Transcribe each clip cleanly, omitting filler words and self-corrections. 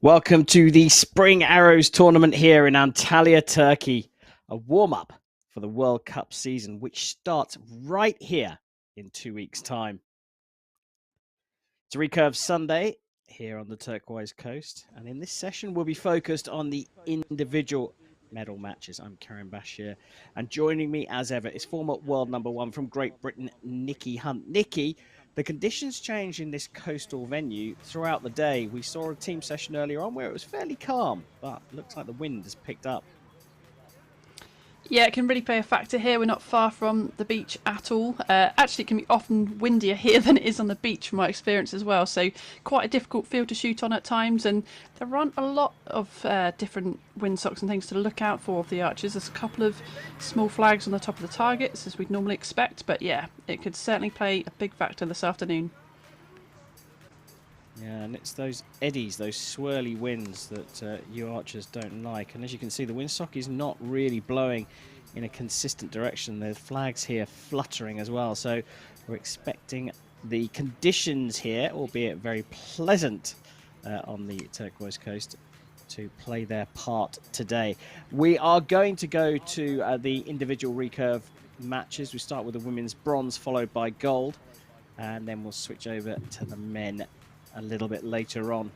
Welcome to the Spring Arrows tournament here in Antalya, Turkey. A warm-up for the World Cup season, which starts right here in 2 weeks' time. It's a Recurve Sunday here on the turquoise coast. And in this session, we'll be focused on the individual medal matches. I'm Karen Bashir. And joining me as ever is former world number one from Great Britain, Nikki Hunt. Nikki, the conditions changed in this coastal venue throughout the day. We saw a team session earlier on where it was fairly calm, but looks like the wind has picked up. Yeah, it can really play a factor here. We're not far from the beach at all. Actually, it can be often windier here than it is on the beach from my experience as well. So quite a difficult field to shoot on at times. And there aren't a lot of different windsocks and things to look out for the archers. There's a couple of small flags on the top of the targets as we'd normally expect. But yeah, it could certainly play a big factor this afternoon. Yeah, and it's those eddies, those swirly winds that you archers don't like. And as you can see, the windsock is not really blowing in a consistent direction. There's flags here fluttering as well. So we're expecting the conditions here, albeit very pleasant on the turquoise coast, to play their part today. We are going to go to the individual recurve matches. We start with the women's bronze, followed by gold. And then we'll switch over to the men a little bit later on.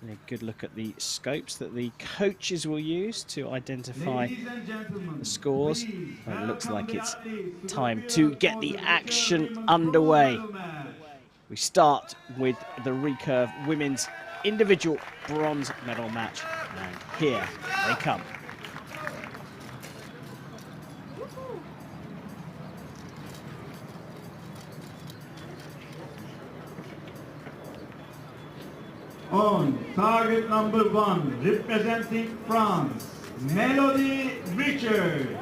And a good look at the scopes that the coaches will use to identify the scores. Well, it looks like it's time to get the action underway. We start with the recurve women's individual bronze medal match, and here they come. On target number 1, representing France, Melody Richard.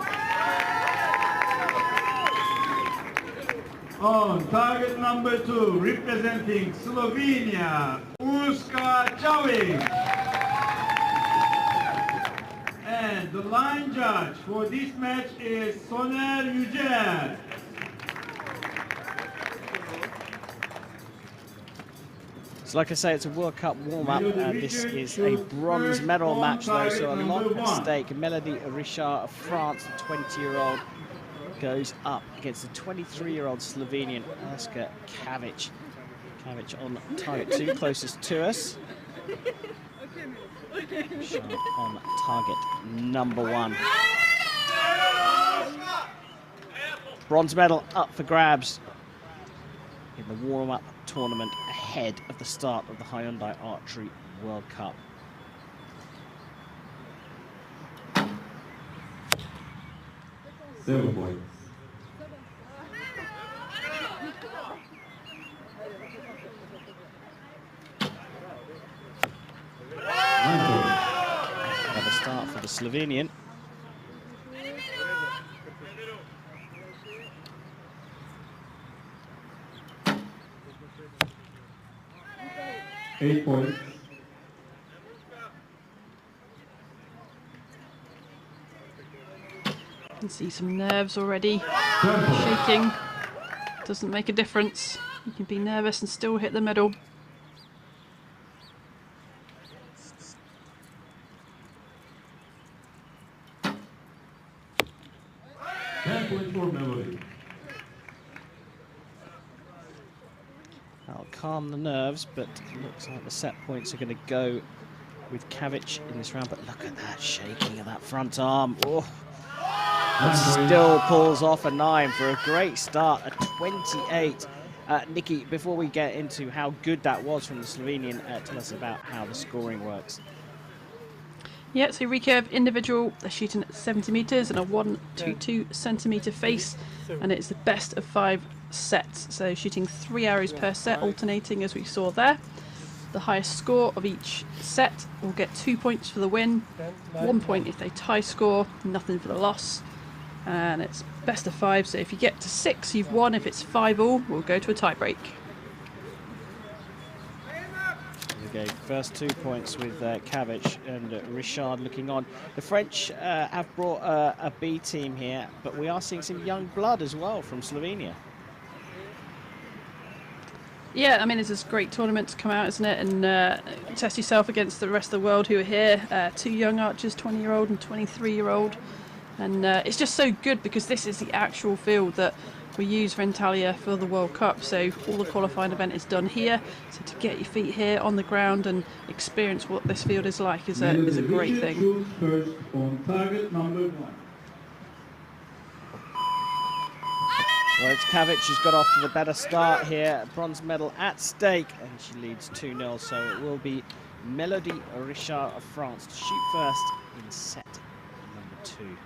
On target number 2, representing Slovenia, Urska Čavić. And the line judge for this match is Soner Yücel. So like I say, it's a World Cup warm-up, and this is a bronze medal match though, so a lot at stake. Melody Richard of France, the 20-year-old, goes up against the 23-year-old Slovenian Urska Čavić. Čavić on target 2, closest to us. Richard on target number 1. Bronze medal up for grabs in the warm-up tournament ahead of the start of the Hyundai Archery World Cup. Seven points. Another start for the Slovenian. Eight points. You can see some nerves already. Shaking doesn't make a difference. You can be nervous and still hit the medal. For Melody. That'll calm the nerves, but it looks like the set points are going to go with Čavić in this round. But look at that shaking of that front arm. Oh. But still pulls off a 9 for a great start, a 28. Nikki, before we get into how good that was from the Slovenian, tell us about how the scoring works. Yeah, so recurve individual, they're shooting at 70 metres and a 122 centimetre face, and it's the best of 5 sets, so shooting 3 arrows per set, alternating as we saw there. The highest score of each set will get 2 points for the win, 1 point if they tie score, nothing for the loss, and it's best of 5, so if you get to 6 you've won. If it's 5-all, we'll go to a tie break. Okay, first 2 points with Čavić and Richard looking on. The French have brought a B team here, but we are seeing some young blood as well from Slovenia. Yeah, I mean, it's a great tournament to come out, isn't it? And test yourself against the rest of the world who are here. 2 young archers, 20-year-old and 23-year-old. And it's just so good because this is the actual field that we use for Antalya for the World Cup. So all the qualifying event is done here. So to get your feet here on the ground and experience what this field is like is a great thing. First on target number 1. Well, it's Kavic who's got off to the better start here. Bronze medal at stake, and she leads 2-0. So it will be Melody Richard of France to shoot first in set number 2.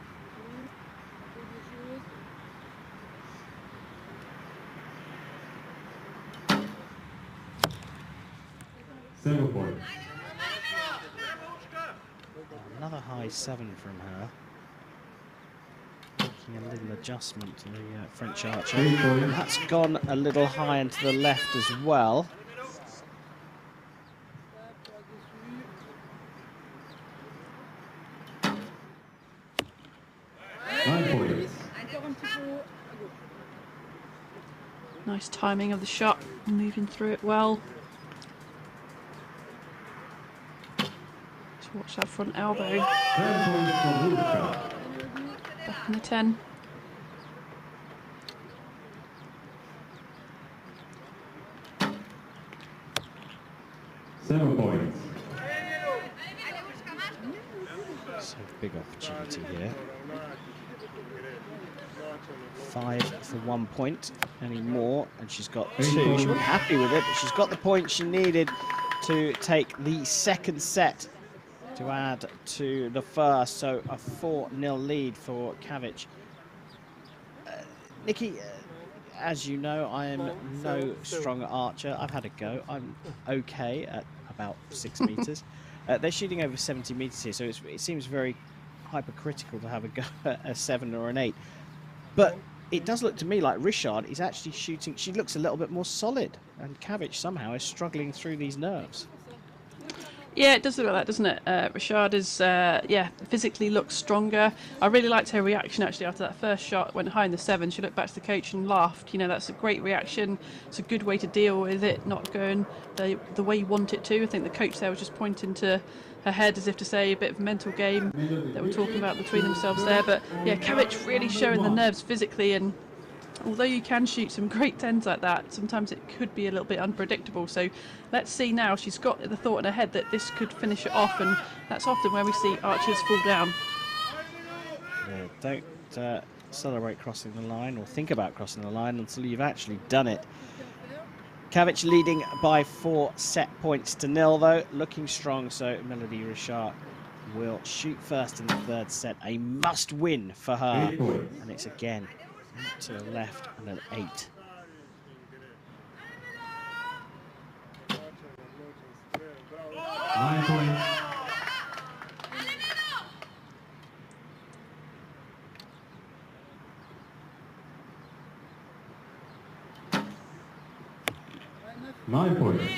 Another high 7 from her. Making a little adjustment to the French archer. And that's gone a little high and to the left as well. Nice timing of the shot, moving through it well. Just watch that front elbow. Back in the 10. So big opportunity here. 5 for 1 point. Any more, and she's got 2. She wasn't happy with it, but she's got the point she needed to take the second set to add to the first. So a 4-0 lead for Kavic. Nikki, as you know, I am no stronger archer. I've had a go. I'm okay at about 6 meters. They're shooting over 70 meters here, so it seems very hypercritical to have a go at a 7 or an 8. But it does look to me like Richard is actually shooting. She looks a little bit more solid, and Kavic somehow is struggling through these nerves. Yeah, it does look like that, doesn't it? Richard is, physically looks stronger. I really liked her reaction, actually, after that first shot. Went high in the 7. She looked back to the coach and laughed. You know, that's a great reaction. It's a good way to deal with it, not going the way you want it to. I think the coach there was just pointing to her head as if to say a bit of a mental game they were talking about between themselves there. But, yeah, Kavic really showing the nerves physically, and although you can shoot some great 10s like that, sometimes it could be a little bit unpredictable. So let's see now. She's got the thought in her head that this could finish it off, and that's often where we see archers fall down. Yeah, don't celebrate crossing the line or think about crossing the line until you've actually done it. Kavic leading by 4 set points to 0, though. Looking strong, so Melody Richard will shoot first in the 3rd set. A must-win for her, and it's again to the left and an 8. Nine points.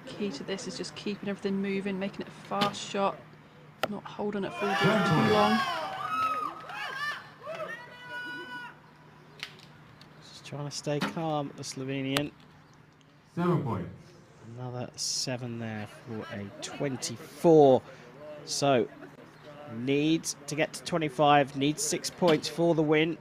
Key to this is just keeping everything moving, making it a fast shot, not holding it full drive too long. Just trying to stay calm, the Slovenian. 7 points. Another 7 there for a 24. So needs to get to 25, needs 6 points for the win.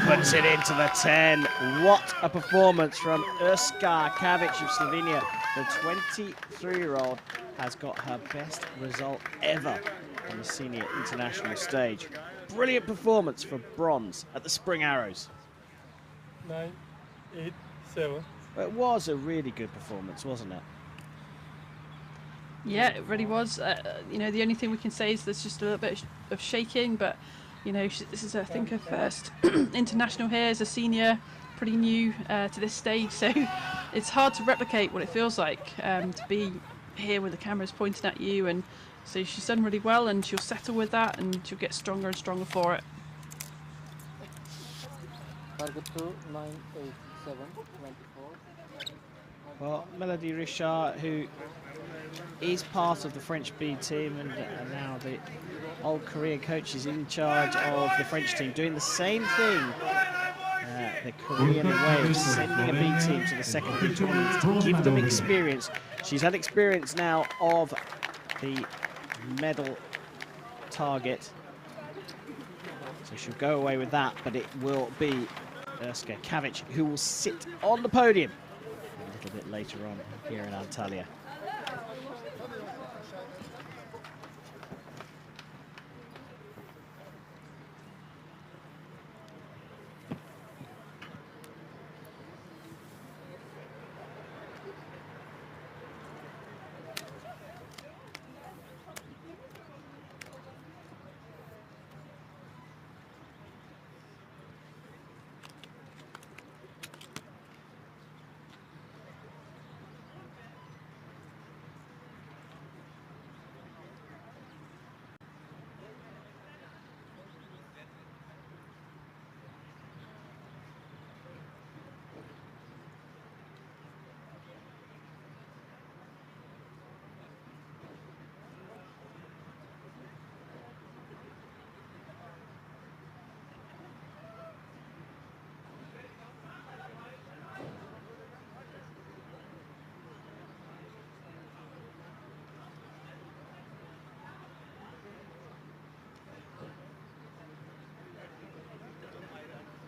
Puts it into the 10. What a performance from Urska Kavic of Slovenia. The 23-year-old has got her best result ever on the senior international stage. Brilliant performance for bronze at the Spring Arrows. 9, 8, 7. It was a really good performance, wasn't it? Yeah, it really was. You know, the only thing we can say is there's just a little bit of shaking, but you know, this is, I think, her first international here as a senior, pretty new to this stage, so it's hard to replicate what it feels like to be here with the cameras pointing at you. And so she's done really well, and she'll settle with that, and she'll get stronger and stronger for it. Target 2, 9, 8, 7, 24. Well, Melody Richard, who is part of the French B team, and now the old Korean coach is in charge of the French team, doing the same thing. The Korean way of sending a B team to the second B tournament to give them experience. She's had experience now of the medal target, so she'll go away with that, but it will be Urska Kavic who will sit on the podium a little bit later on here in Antalya.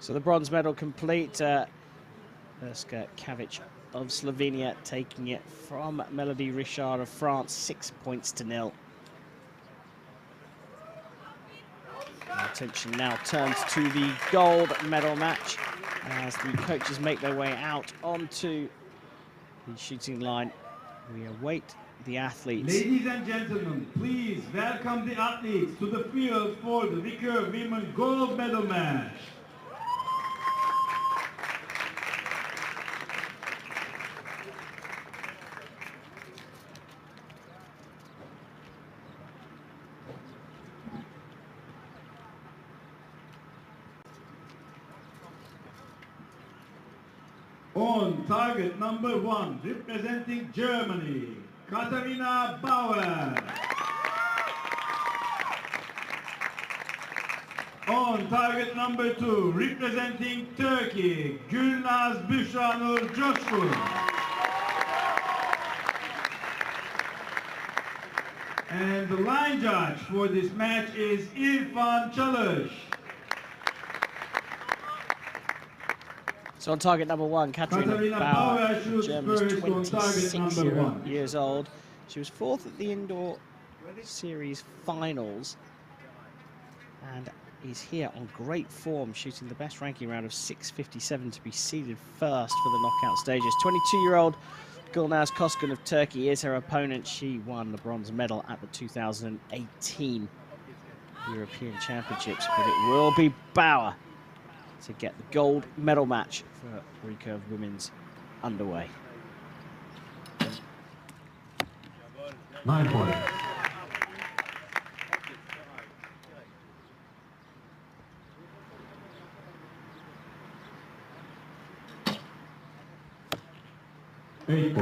So the bronze medal complete. Urska Kavic of Slovenia taking it from Melody Richard of France, 6 points to 0. Our attention now turns to the gold medal match as the coaches make their way out onto the shooting line. We await the athletes. Ladies and gentlemen, please welcome the athletes to the field for the Recurve Women Gold Medal match. On target number 1, representing Germany, Katarina Bauer. On target number 2, representing Turkey, Gülnaz Büşranur Coşkun. And the line judge for this match is İrfan Çalış. So on target number 1, Katarina Bauer, Germany's 26 years old. She was 4th at the indoor series finals and is here on great form, shooting the best ranking round of 6.57 to be seeded first for the knockout stages. 22-year-old Gülnaz Coşkun of Turkey is her opponent. She won the bronze medal at the 2018 European Championships, but it will be Bauer to get the gold medal match for Recurve Women's underway. 9 points. Eight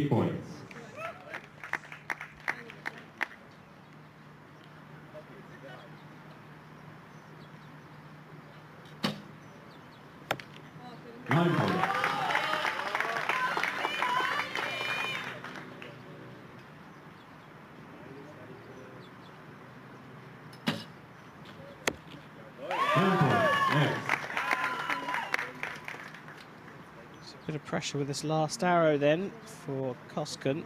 points. Bit of pressure with this last arrow then for Coşkun.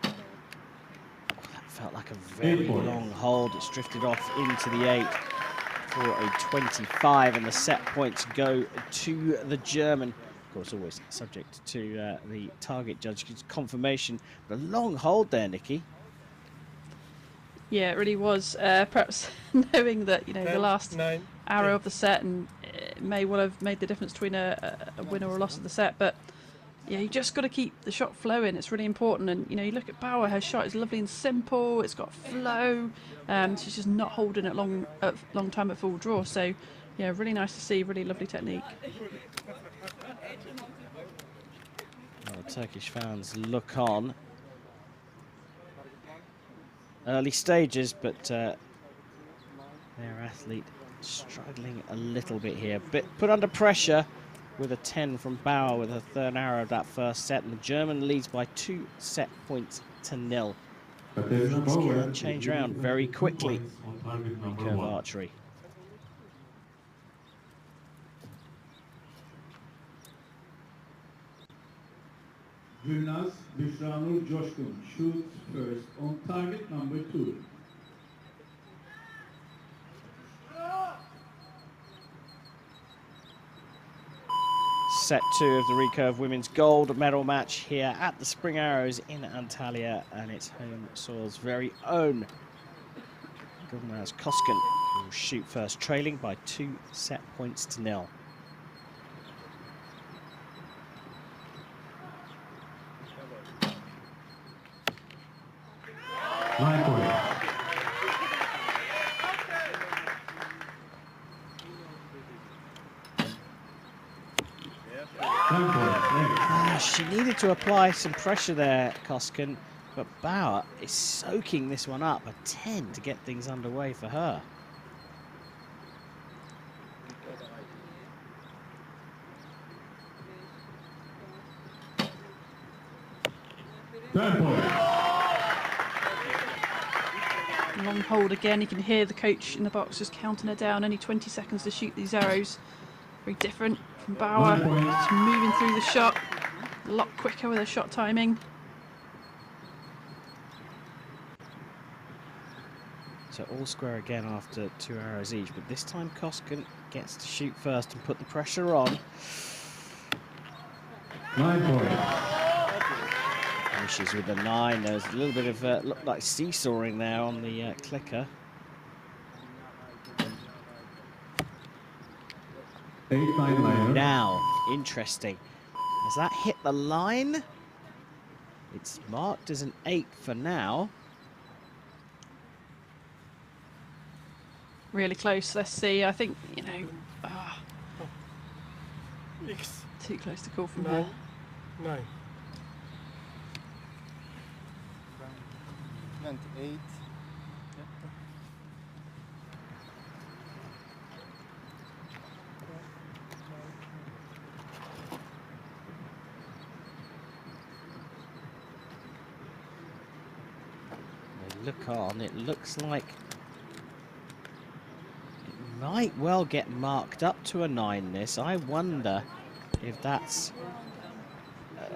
That felt like a very long hold. It's drifted off into the 8 for a 25, and the set points go to the German. Of course, always subject to the target judge's confirmation. But a long hold there, Nikki. Yeah, it really was. Perhaps knowing that, you know, the last arrow of the set and may well have made the difference between a winner or a loss of the set. But Yeah, you just got to keep the shot flowing. It's really important. And you know, you look at Bauer. Her shot is lovely and simple. It's got flow. She's just not holding it long time at full draw. So, yeah, really nice to see. Really lovely technique. Well, the Turkish fans look on. Early stages, but their athlete struggling a little bit here. But put under pressure with a 10 from Bauer with her third arrow of that first set. And the German leads by 2 set points to 0. Katarina Things Bauer can change around very quickly. on target number Recurve 1. archery. Gülnaz Büşranur Coşkun shoots first on target number 2. Set 2 of the Recurve Women's Gold medal match here at the Spring Arrows in Antalya, and its home soil's very own Gülnaz Coşkun will shoot first, trailing by 2 set points to 0. Line point. She needed to apply some pressure there, Coşkun, but Bauer is soaking this one up. A 10 to get things underway for her. Long hold again. You can hear the coach in the box just counting her down. Only 20 seconds to shoot these arrows. Very different from Bauer. Just moving through the shot. A lot quicker with her shot timing. So all square again after 2 arrows each, but this time Coşkun gets to shoot first and put the pressure on. 9 point. Finishes with a 9. There's a little bit of looked like seesawing there on the clicker. 8-9 Now, interesting. Has that hit the line? It's marked as an 8 for now. Really close. Let's see. I think, you know, X too close to call from 9 her. 9. 28. They look on. It looks like it might well get marked up to a 9 this. I wonder if that's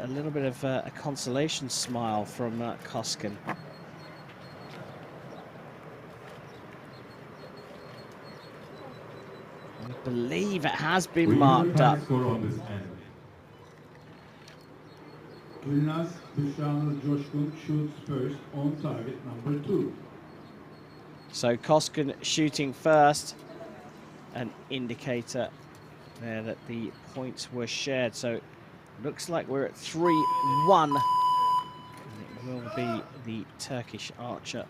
a little bit of a consolation smile from Coşkun. I believe it has been marked up. Gülnaz Büşranur Coşkun shoots first on target number 2. So Coşkun shooting first, an indicator there that the points were shared. So looks like we're at 3-1. And it will be the Turkish archer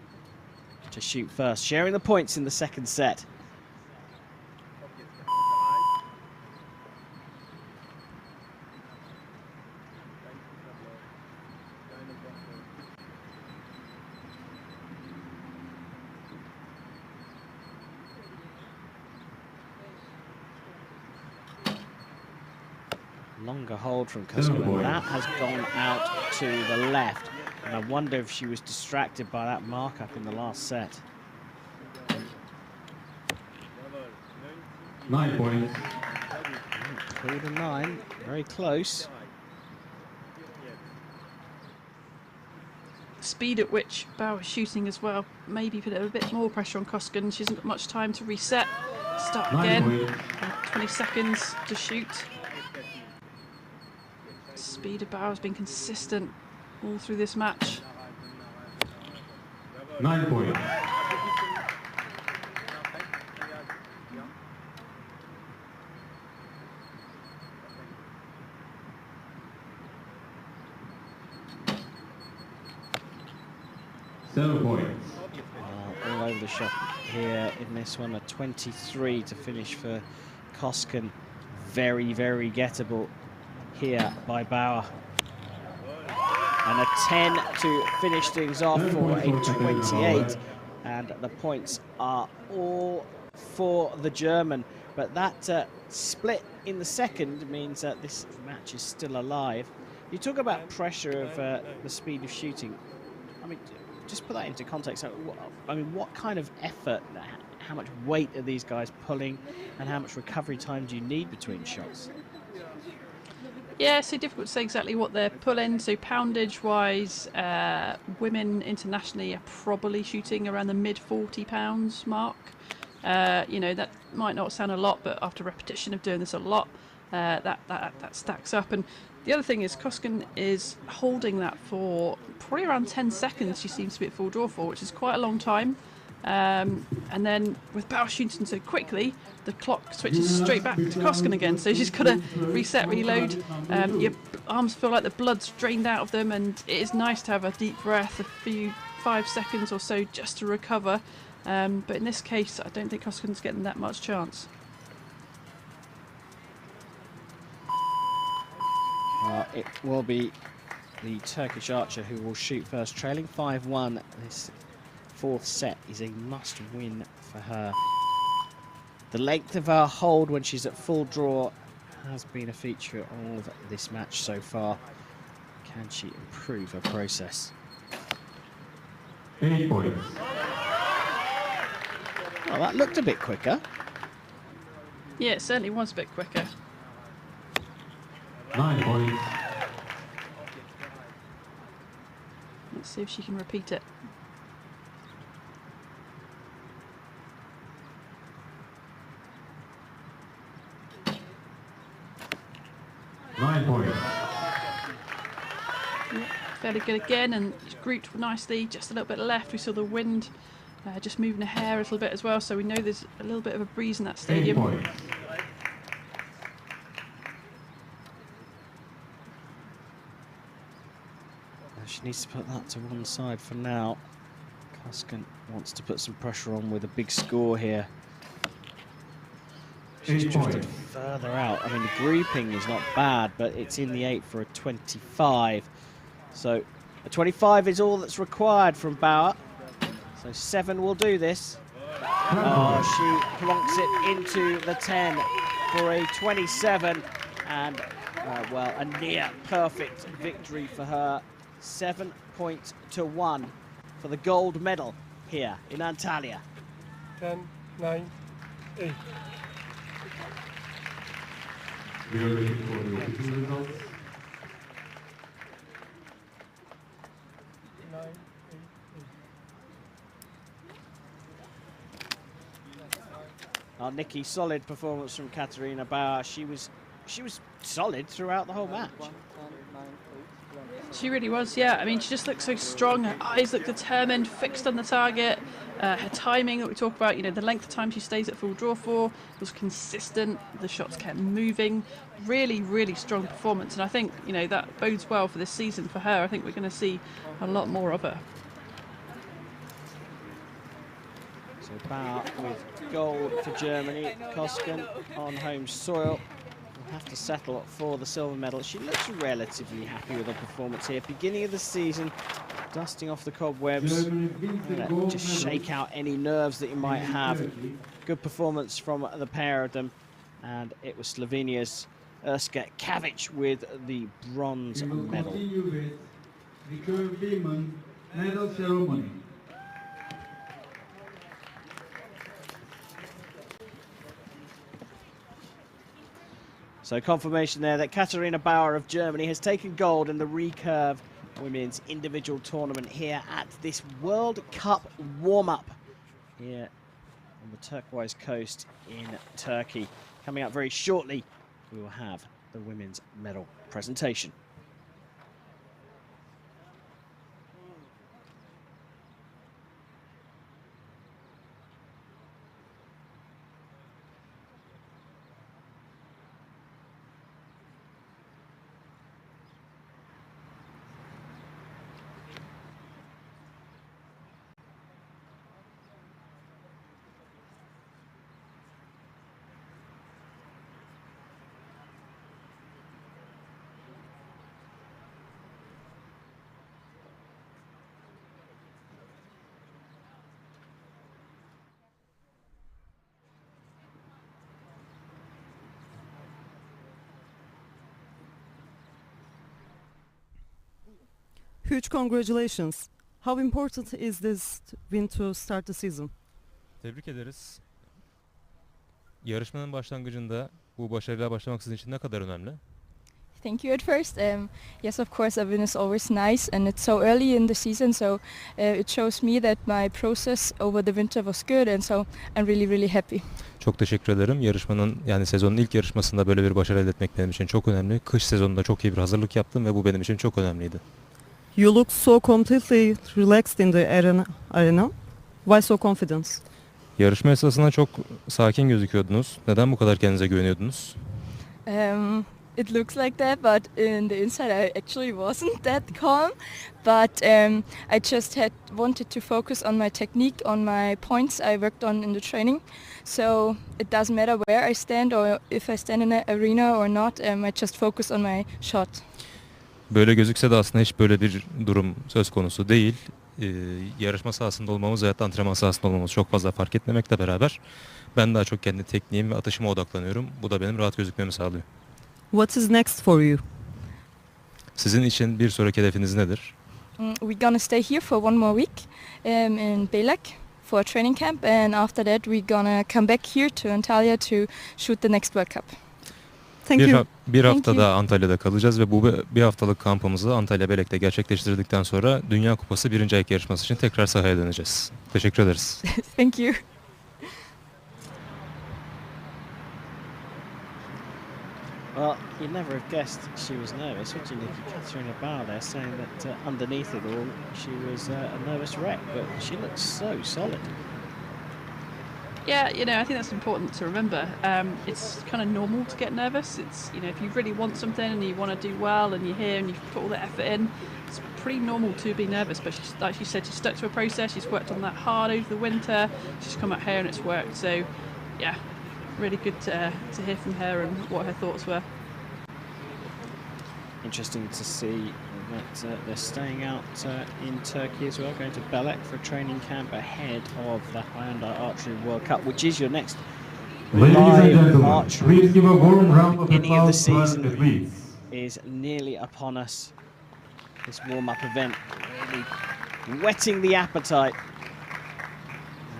to shoot first, sharing the points in the second set. Longer hold from Coşkun, and that has gone out to the left. And I wonder if she was distracted by that markup in the last set. 9 points. Called a 9, very close. Speed at which Bauer's shooting as well. Maybe put a bit more pressure on Coşkun. She hasn't got much time to reset. Start 9 again. points. 20 seconds to shoot. Speed of Bauer's been consistent all through this match. 9 points. 0 points. All over the shop here in this one. A 23 to finish for Koskan. Very, very gettable here by Bauer. And a 10 to finish things off for a 28. And the points are all for the German. But that split in the second means that this match is still alive. You talk about pressure of the speed of shooting. I mean, just put that into context. I mean, what kind of effort, how much weight are these guys pulling, and how much recovery time do you need between shots? Yeah, so difficult to say exactly what they're pulling. So poundage-wise, women internationally are probably shooting around the mid-40 pounds mark. You know, that might not sound a lot, but after repetition of doing this a lot, that stacks up. And the other thing is Koskan is holding that for probably around 10 seconds. She seems to be at full draw for, which is quite a long time. And then with Bauer shooting so quickly, the clock switches straight back to Koskan again. So she's got to reset, reload. Your arms feel like the blood's drained out of them, and it is nice to have a deep breath, a few 5 seconds or so just to recover. But in this case, I don't think Koskan's getting that much chance. It will be the Turkish archer who will shoot first, trailing 5-1. This fourth set is a must-win for her. The length of her hold when she's at full draw has been a feature of this match so far. Can she improve her process? 8 points. Well, that looked a bit quicker. Yeah, it certainly was a bit quicker. 9 points. Let's see if she can repeat it. Fairly good again, and it's grouped nicely, just a little bit left. We saw the wind just moving her hair a little bit as well, so we know there's a little bit of a breeze in that stadium. She needs to put that to one side for now. Koskan wants to put some pressure on with a big score here. She's drifted further out. I mean, the grouping is not bad, but it's in the 8 for a 25. So a 25 is all that's required from Bauer. So 7 will do this. Oh, she plonks it into the 10 for a 27. And, well, a near perfect victory for her. 7-1 for the gold medal here in Antalya. 10, 9, 8. We are ready for the official results. 9, 8, 8. Nikki, solid performance from Katarina Bauer. She was solid throughout the whole match. She really was, yeah. I mean, she just looked so strong. Her eyes looked determined, fixed on the target. Her timing that we talk about, you know, the length of time she stays at full draw for was consistent. The shots kept moving. Really, really strong performance. And I think, you know, that bodes well for this season for her. I think we're going to see a lot more of her. So Bauer with gold for Germany. Koskan on home soil will have to settle for the silver medal. She looks relatively happy with her performance here. Beginning of the season, dusting off the cobwebs, just shake out any nerves that you might have. Good performance from the pair of them. And it was Slovenia's Urska Kavic with the bronze medal. Continue with Recurve women medal ceremony. So confirmation there that Katarina Bauer of Germany has taken gold in the Recurve women's individual tournament here at this World Cup warm-up here on the turquoise coast in Turkey. Coming up very shortly, we will have the women's medal presentation. Huge congratulations. How important is this win to start the season? Tebrik ederiz. Yarışmanın başlangıcında bu başarıyla başlamak sizin için ne kadar önemli? Thank you at first. Yes, of course, a win is always nice, and it's so early in the season, so it shows me that my process over the winter was good, and so I'm really, really happy. Çok teşekkür ederim. Yarışmanın yani sezonun ilk yarışmasında böyle bir başarı elde etmek benim için çok önemli. Kış sezonunda çok iyi bir hazırlık yaptım ve bu benim için çok önemliydi. You look so completely relaxed in the arena. Why so confident? Yarışma esnasında çok sakin gözüküyordunuz. Neden bu kadar kendinize güveniyordunuz? It looks like that, but in the inside I actually wasn't that calm. But I just had wanted to focus on my technique, on my points I worked on in the training. So it doesn't matter where I stand or if I stand in an arena or not. I just focus on my shot. Böyle gözükse de aslında hiç böyle bir durum söz konusu değil. Yarışma sahasında olmamız veyahut da antrenman sahasında olmamız çok fazla fark etmemekle beraber ben daha çok kendi tekniğim ve atışıma odaklanıyorum. Bu da benim rahat gözükmemi sağlıyor. What is next for you? Sizin için bir sonraki hedefiniz nedir? We're gonna stay here for one more week in Belek for a training camp, and after that we're gonna come back here to Antalya to shoot the next World Cup. Thank you. Bir Thank hafta you. daha Antalya'da kalacağız ve bu bir haftalık kampımızı Antalya Belek'te gerçekleştirdikten sonra Dünya Kupası 1. aylık yarışması için tekrar sahaya döneceğiz. Teşekkür ederiz. Thank you. Well, you'd never have guessed she was nervous, would you, Nikki? Katarina Bauer there saying that underneath it all she was a nervous wreck, but she looks so solid. Yeah, I think that's important to remember. It's kind of normal to get nervous. It's, if you really want something and you want to do well and you're here and you've put all the effort in, it's pretty normal to be nervous. But like she said, she's stuck to a process. She's worked on that hard over the winter. She's come out here and it's worked. So, yeah, really good to hear from her and what her thoughts were. Interesting to see that they're staying out in Turkey as well, going to Belek for a training camp ahead of the Hyundai Archery World Cup, which is your next Ladies and live gentlemen, archery. please give a warm round of Beginning of the applause to our season athletes. is nearly upon us. This warm-up event really whetting the appetite,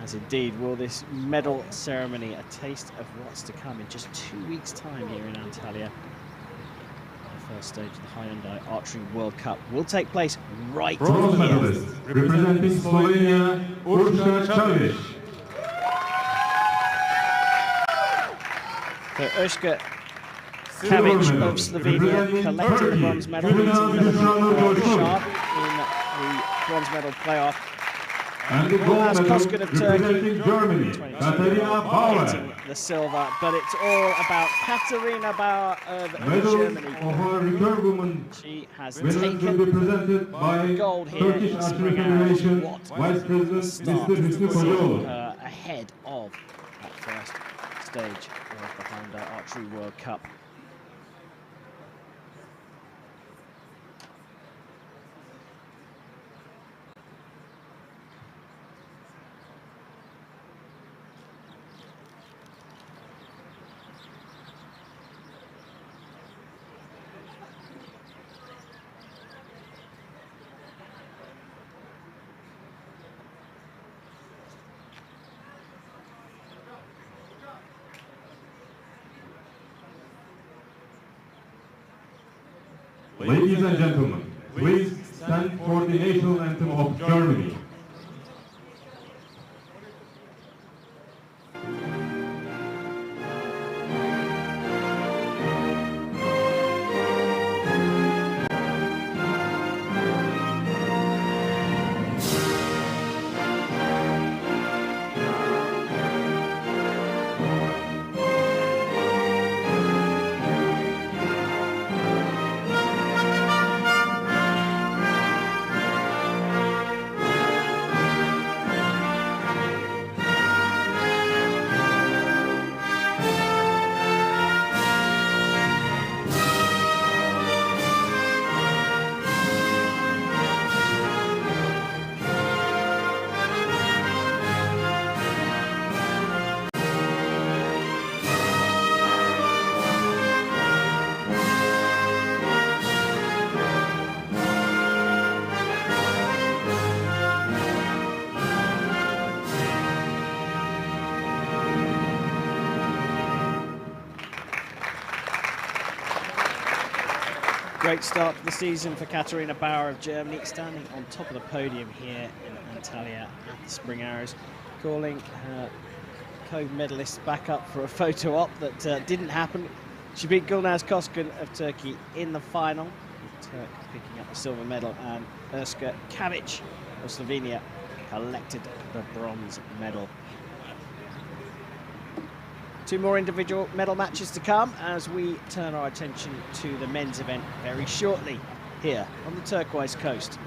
as indeed will this medal ceremony, a taste of what's to come in just 2 weeks' time here in Antalya. The first stage of the Hyundai Archery World Cup will take place right Bronze here. medalist, representing Slovenia, Urša. So Urška Kavic of Slovenia collected the bronze medal, beating Sharp in the bronze medal playoff. And the gold As medal, Koskun of Turkey, representing Germany, 22, Katarina Bauer. getting the silver, but it's all about Katarina Bauer of Medals Germany. of our Recurve women She has winners will be taken presented by gold here Turkish in Archery Spring Arrows. Federation What Vice President start Mr. Hüsnü Kocaoğlu. ahead of that first stage of the Hyundai Archery World Cup. Ladies and gentlemen, please stand for the national anthem of Germany. Great start to the season for Katarina Bauer of Germany, standing on top of the podium here in Antalya at the Spring Arrows, calling her co-medalists back up for a photo op that didn't happen. She beat Gulnaz Koskun of Turkey in the final, with Turk picking up the silver medal, and Urska Kavic of Slovenia collected the bronze medal. Two more individual medal matches to come as we turn our attention to the men's event very shortly here on the turquoise coast.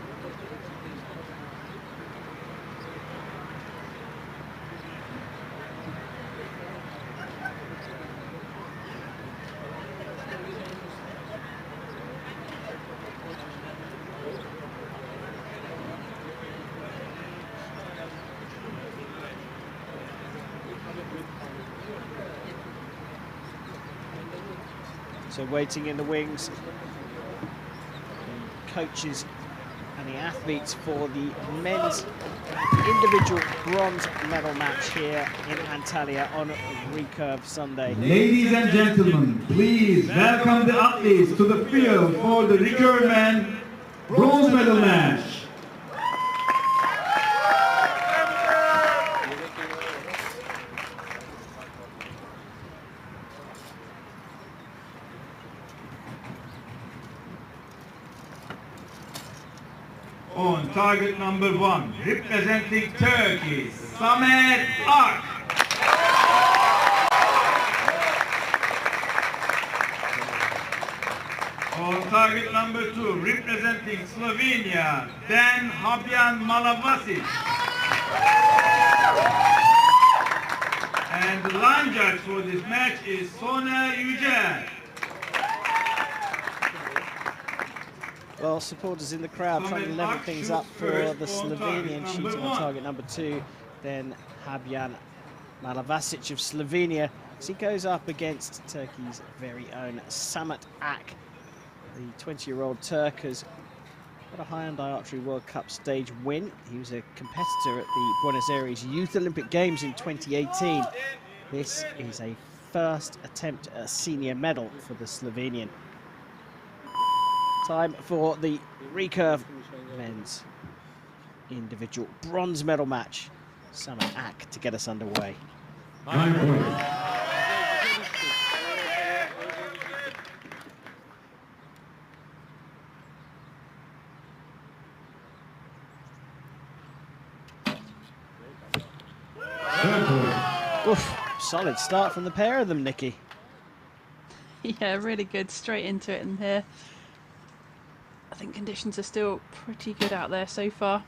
So waiting in the wings, the coaches and the athletes for the men's individual bronze medal match here in Antalya on Recurve Sunday. Ladies and gentlemen, please welcome the athletes to the field for the Recurve men bronze medal match. On target number 1, representing Turkey, Samet Ak. On target number 2, representing Slovenia, Dan Habjan Malavasic. And the line judge for this match is Sona Yücel. Well, supporters in the crowd trying to level things up for the Slovenian, shooting on target number 2, then Habjan Malavasic of Slovenia, as he goes up against Turkey's very own Samet Ak. The 20-year-old Turk has got a high-end archery World Cup stage win. He was a competitor at the Buenos Aires Youth Olympic Games in 2018. This is a first attempt at a senior medal for the Slovenian. Time for the Recurve men's individual bronze medal match. Samet Ak to get us underway. 9 points. Oof, solid start from the pair of them, Nikki. Yeah, really good, straight into it in here. I think conditions are still pretty good out there so far.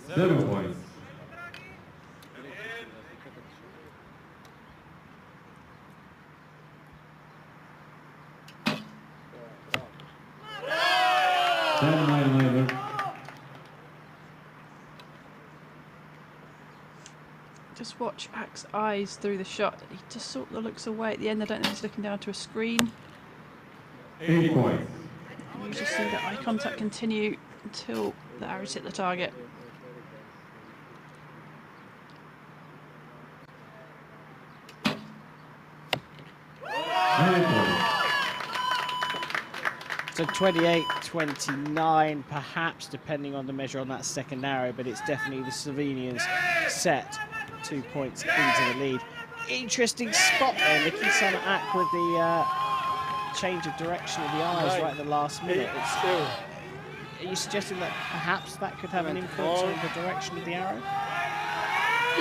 7 points. Just watch Ak's eyes through the shot. He just sort of looks away at the end. I don't know if he's looking down to a screen. 8 points. You just see that eye contact continue until the arrows hit the target. So 28-29, perhaps, depending on the measure on that second arrow, but it's definitely the Slovenians set 2 points into the lead. Interesting spot there, Nikki. Samet Ak with the change of direction of the eyes right at the last minute. Are you suggesting that perhaps that could have an influence on the direction of the arrow?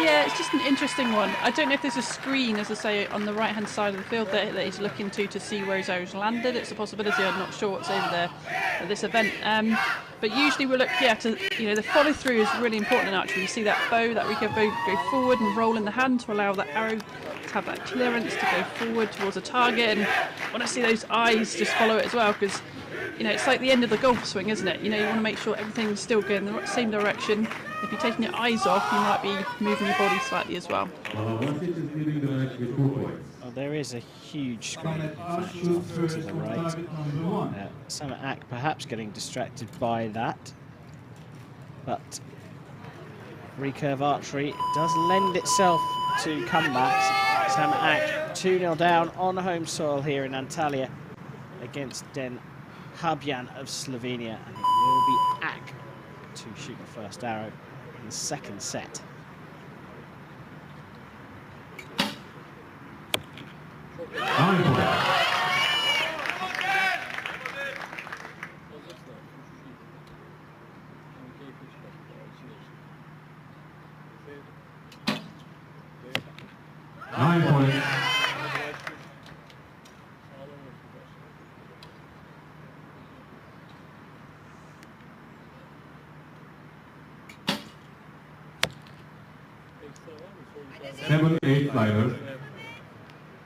Yeah, it's just an interesting one. I don't know if there's a screen, as I say, on the right-hand side of the field that he's looking to see where his arrow's landed. It's a possibility. I'm not sure what's over there at this event. But usually we look, the follow-through is really important in archery. You see that bow, that recurve bow, go forward and roll in the hand to allow that arrow to have that clearance to go forward towards a target. And I want to see those eyes just follow it as well, because it's like the end of the golf swing, isn't it? You want to make sure everything's still going in the same direction. If you're taking your eyes off, you might be moving your body slightly as well. Well, there is a huge screen, in fact, to the right. Samet Ak perhaps getting distracted by that. But recurve archery does lend itself to comebacks. Samet Ak 2-0 down on home soil here in Antalya against Den Habjan of Slovenia, and it will be Ak to shoot the first arrow in the second set.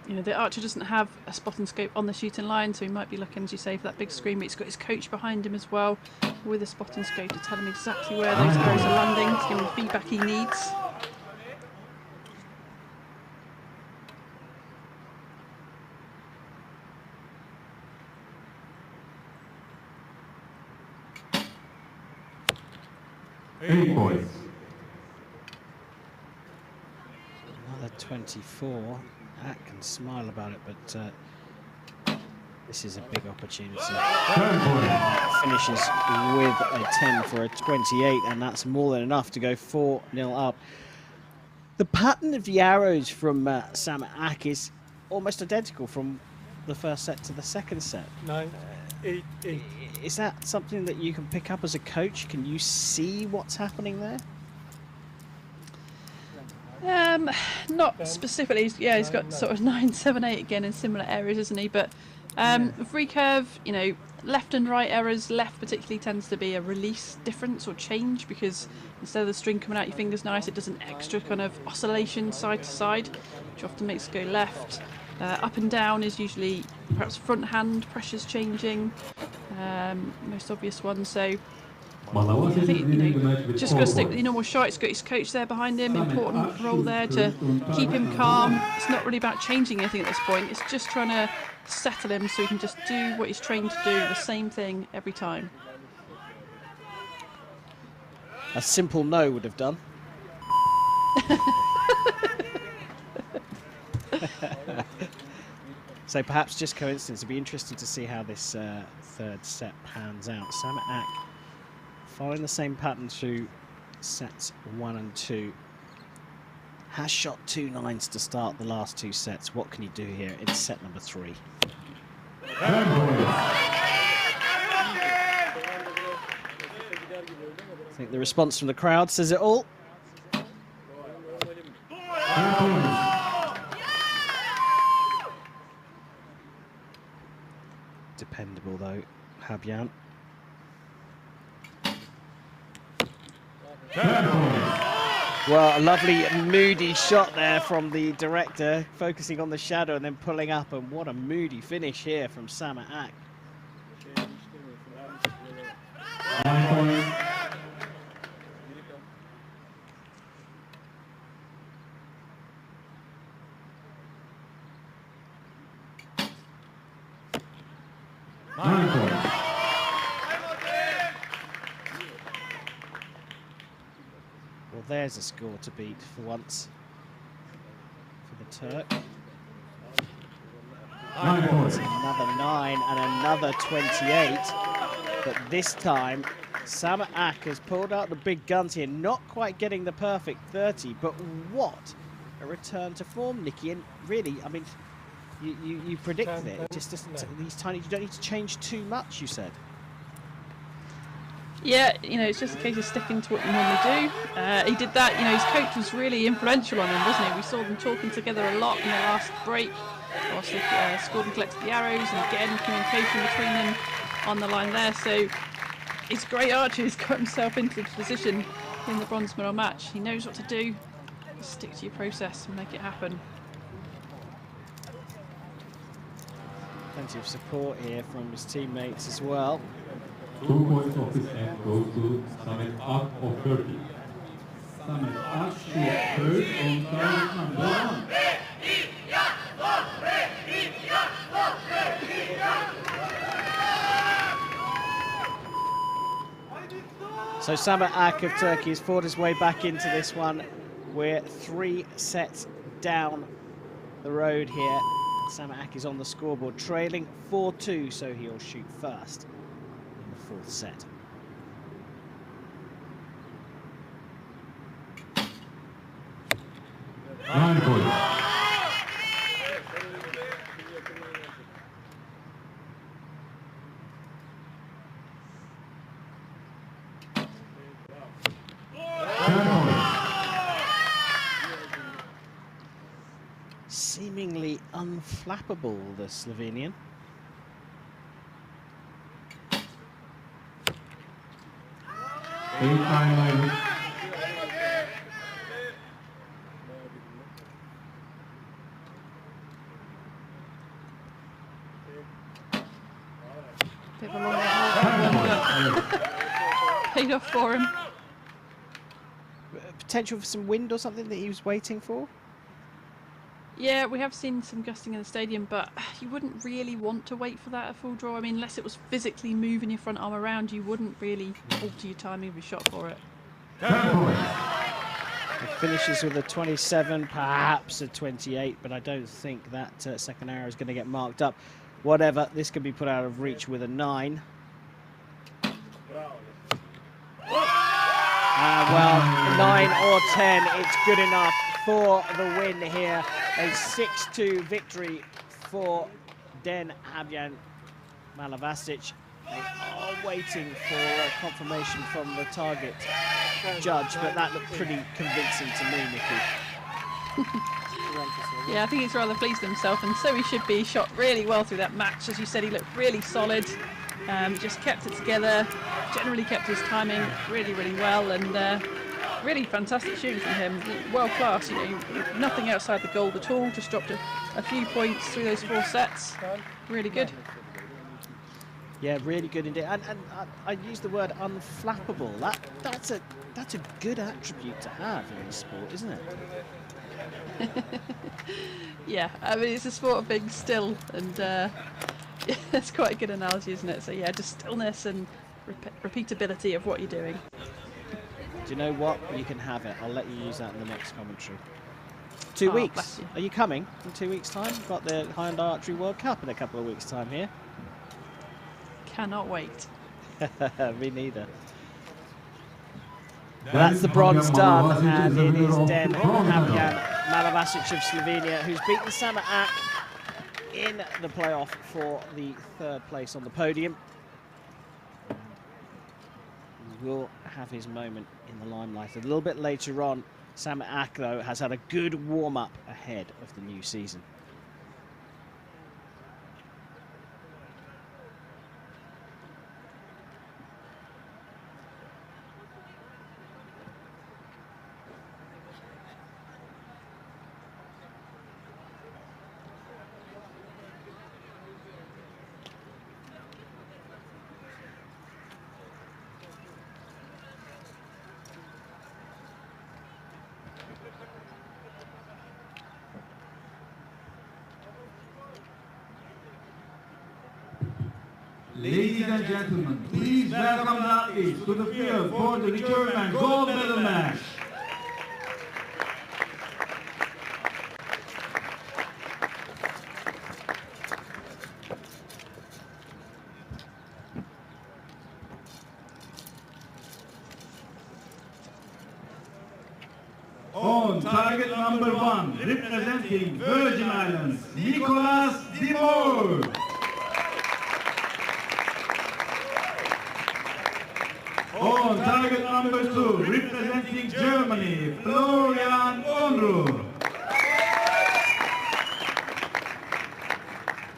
You know, the archer doesn't have a spotting scope on the shooting line, so he might be looking, as you say, for that big screen, but he's got his coach behind him as well with a spotting scope to tell him exactly where those arrows are landing, to give him the feedback he needs. Points. Another 24. Ak can smile about it, but this is a big opportunity. Finishes with a 10 for a 28, and that's more than enough to go 4-0 up. The pattern of the arrows from Sam Ak is almost identical from the first set to the second set. 9, 8, 8. Is that something that you can pick up as a coach? Can you see what's happening there? Not specifically. Yeah, he's got sort of 9, 7, 8 again in similar areas, isn't he? But with recurve, you know, left and right errors, left particularly tends to be a release difference or change, because instead of the string coming out your fingers nice, it does an extra kind of oscillation side to side, which often makes it go left. Up and down is usually perhaps front hand pressures changing, most obvious one. So I think, you know, just got to stick with your normal shot. He's got his coach there behind him, important role there to keep him calm. It's not really about changing anything at this point, it's just trying to settle him so he can just do what he's trained to do, the same thing every time. A simple no would have done. So perhaps just coincidence. It'd be interesting to see how this third set pans out. Sam Ak following the same pattern through sets 1 and 2. Has shot 2 9s to start the last 2 sets. What can he do here in set number 3? I think the response from the crowd says it all. Dependable though, Habjan. Well, a lovely moody shot there from the director, focusing on the shadow and then pulling up, and what a moody finish here from Sam Ak. Well, there's a score to beat for once for the Turk. It's another 9 and another 28, but this time Sam Ak has pulled out the big guns here, not quite getting the perfect 30, but what a return to form, Nikki. And really, I mean, you predicted it. Just these tiny, you don't need to change too much, you said. Yeah, you know, it's just a case of sticking to what you normally do. He did that, you know, his coach was really influential on him, wasn't he? We saw them talking together a lot in the last break, whilst they scored and collected the arrows, and again, communication between them on the line there. So he's a great archer. He's got himself into the position in the bronze medal match. He knows what to do. Just stick to your process and make it happen. Plenty of support here from his teammates as well. 2 points of this end goes to Samet Ak of Turkey. Samet Ak shoots third on target number 1. So Samet Ak of Turkey has fought his way back into this one. We're 3 sets down the road here. Samet Ak is on the scoreboard, trailing 4-2, so he'll shoot first fourth set. Line point. Seemingly unflappable, the Slovenian. Eight time. Bit of a long hold, but paid off for him. Potential for some wind or something that he was waiting for? Yeah, we have seen some gusting in the stadium, but you wouldn't really want to wait for that at full draw. I mean, unless it was physically moving your front arm around, you wouldn't really alter your timing of your shot for it. It finishes with a 27, perhaps a 28, but I don't think that second arrow is going to get marked up. Whatever, this can be put out of reach with a 9. Well, 9 or 10, it's good enough for the win here. A 6-2 victory for Den Habjan Malavasic. They are waiting for confirmation from the target judge, but that looked pretty convincing to me, Nikki. Yeah, I think he's rather pleased with himself, and so he should be. He shot really well through that match. As you said, he looked really solid. Just kept it together, generally kept his timing really, really well, and really fantastic shooting from him. World class, you know, nothing outside the gold at all. Just dropped a few points through those 4 sets. Really good. Yeah, really good indeed. And I use the word unflappable. That's a good attribute to have in this sport, isn't it? Yeah, I mean, it's a sport of being still, and it's quite a good analogy, isn't it? So yeah, just stillness and repeatability of what you're doing. Do you know what? You can have it. I'll let you use that in the next commentary. 2 Oh, weeks. bless you. Are you coming in 2 weeks' time? We've got the High-End Archery World Cup in a couple of weeks' time here. Cannot wait. Me neither. That's the bronze done, and it is Den Habjan Malavasic of Slovenia who's beaten Sama Ak in the playoff for the 3rd place on the podium. He will have his moment in the limelight a little bit later on. Sama Ak, though, has had a good warm-up ahead of the new season. Ladies and gentlemen, please welcome the athletes to the field for the Recurve and gold medal match. On target number 1, representing Virgin Islands, Nicola De Damore. On target number 2, representing Germany, Florian Unruh.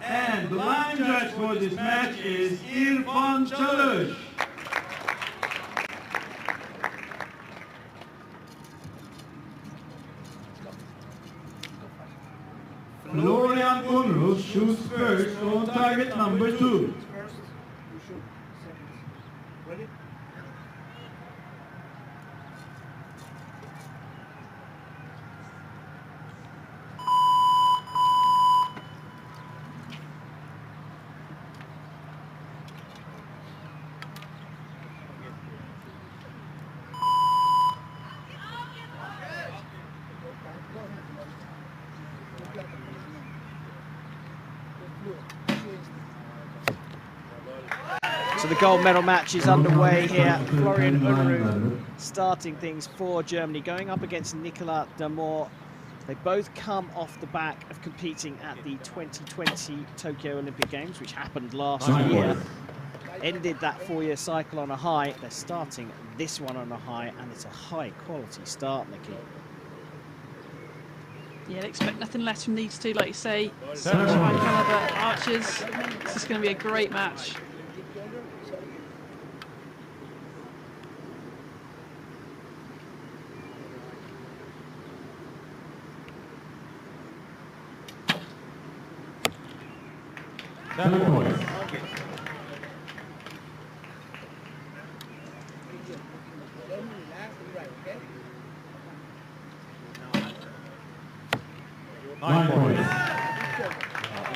And the line judge for this match is İrfan Çalış. Florian Unruh shoots first on target number 2. So the gold medal match is underway here. Florian Unruh starting things for Germany, going up against Nicola De Damore. They both come off the back of competing at the 2020 Tokyo Olympic Games, which happened last year. Ended that 4-year cycle on a high. They're starting this one on a high, and it's a high-quality start, Nikki. Yeah, I'd expect nothing less from these two, like you say. Such high-caliber archers. This is going to be a great match.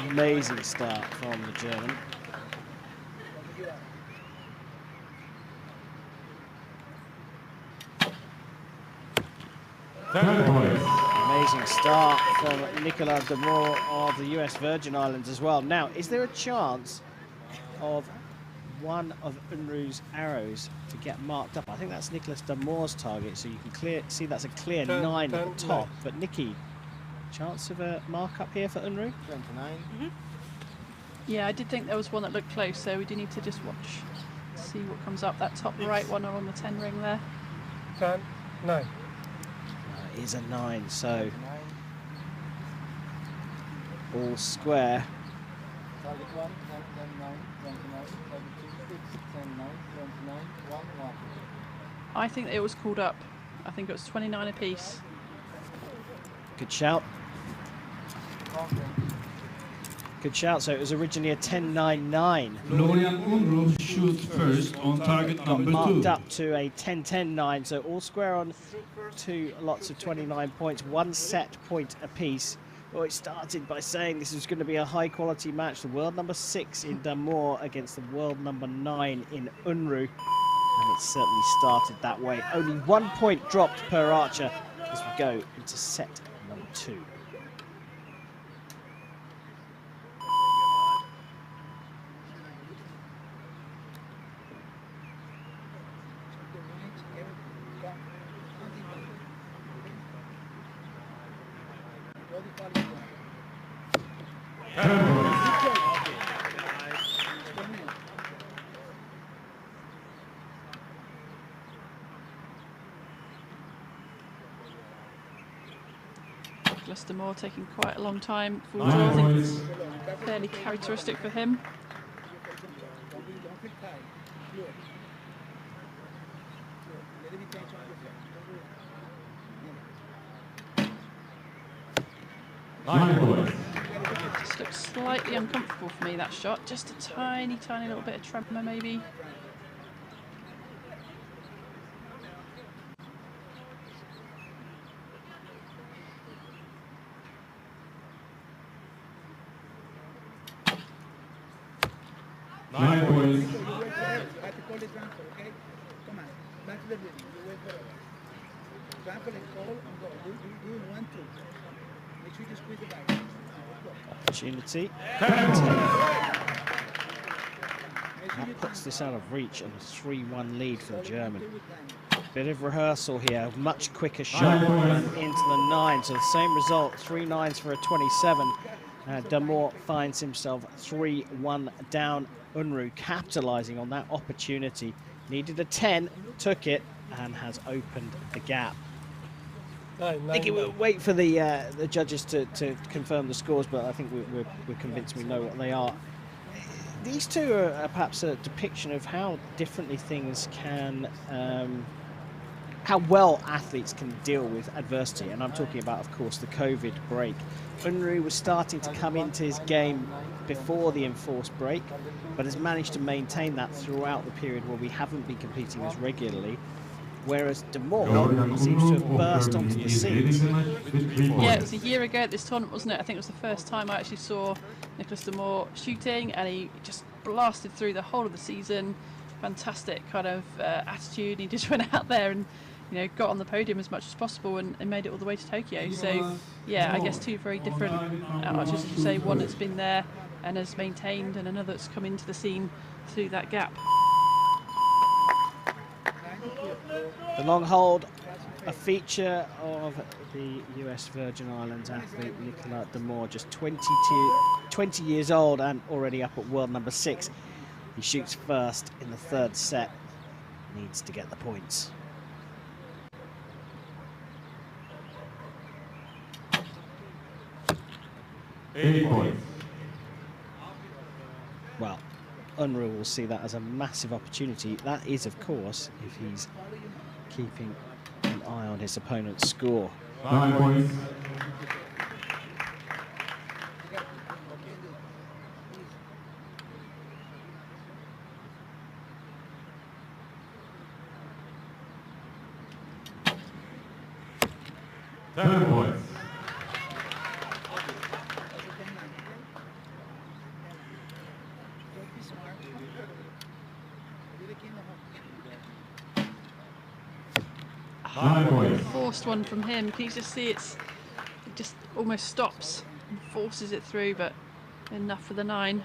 Amazing start from the German. Amazing start from Nicola De Damore of the US Virgin Islands as well. Now, is there a chance of one of Unruh's arrows to get marked up? I think that's Nicola De Damore's target, so you can see that's a clear 9 at the top. But Nikki, chance of a mark up here for Unruh? 29. Yeah, I did think there was one that looked close, so we do need to just watch, see what comes up. That top right one on the 10 ring there. 10, 9. It is a 9, so all square. Target 1, 10, 9, 29, 32, 6, 10, 9, 29, 1, 1. I think it was called up. I think it was 29 apiece. Good shout. Good shout. So it was originally a 10-9-9. Florian Unruh shoots first on target number 2. Marked up to a 10-10-9. So all square on 2 lots of 29 points, 1 set point apiece. Well, it started by saying this was going to be a high-quality match. The world number 6 in Damore against the world number 9 in Unruh. And it certainly started that way. Only 1 point dropped per archer as we go into set number 2. Nicola De Damore taking quite a long time. Full draw, I think it's fairly characteristic for him. Just looks slightly uncomfortable for me, that shot. Just a tiny, tiny little bit of tremor maybe. Opportunity. That puts this out of reach and a 3-1 lead for the German. Bit of rehearsal here, much quicker shot and into the 9. So the same result, 3 9s for a 27. Damore finds himself 3-1 down. Unruh capitalizing on that opportunity. Needed a 10, took it, and has opened the gap. I think we'll wait for the judges to confirm the scores, but I think we're convinced we know what they are. These two are perhaps a depiction of how differently things can, how well athletes can deal with adversity. And I'm talking about, of course, the COVID break. Unruh was starting to come into his game before the enforced break, but has managed to maintain that throughout the period where we haven't been competing as regularly. Whereas Damore seems to have burst onto the scene. Yeah, it was a year ago at this tournament, wasn't it? I think it was the first time I actually saw Nicola De Damore shooting, and he just blasted through the whole of the season. Fantastic kind of attitude. He just went out there and, you know, got on the podium as much as possible and made it all the way to Tokyo. So, yeah, I guess two very different archers, as you say. One that's been there and has maintained, and another that's come into the scene through that gap. The long hold, a feature of the US Virgin Islands athlete Nicola De Damore, just 20 years old and already up at world number 6. He shoots first in the third set, needs to get the points. Points. Well, Unruh will see that as a massive opportunity. That is, of course, if he's keeping an eye on his opponent's score. 9 points. Ten points. Forced one from him. Can you just see it just almost stops and forces it through, but enough for the 9.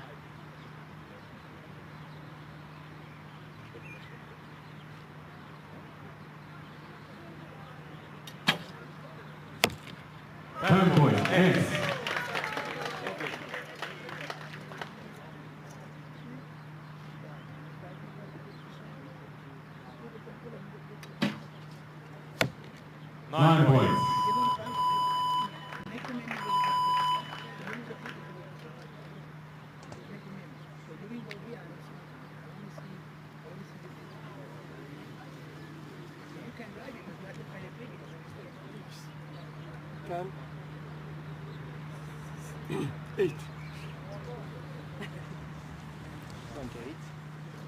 Points. 9 points.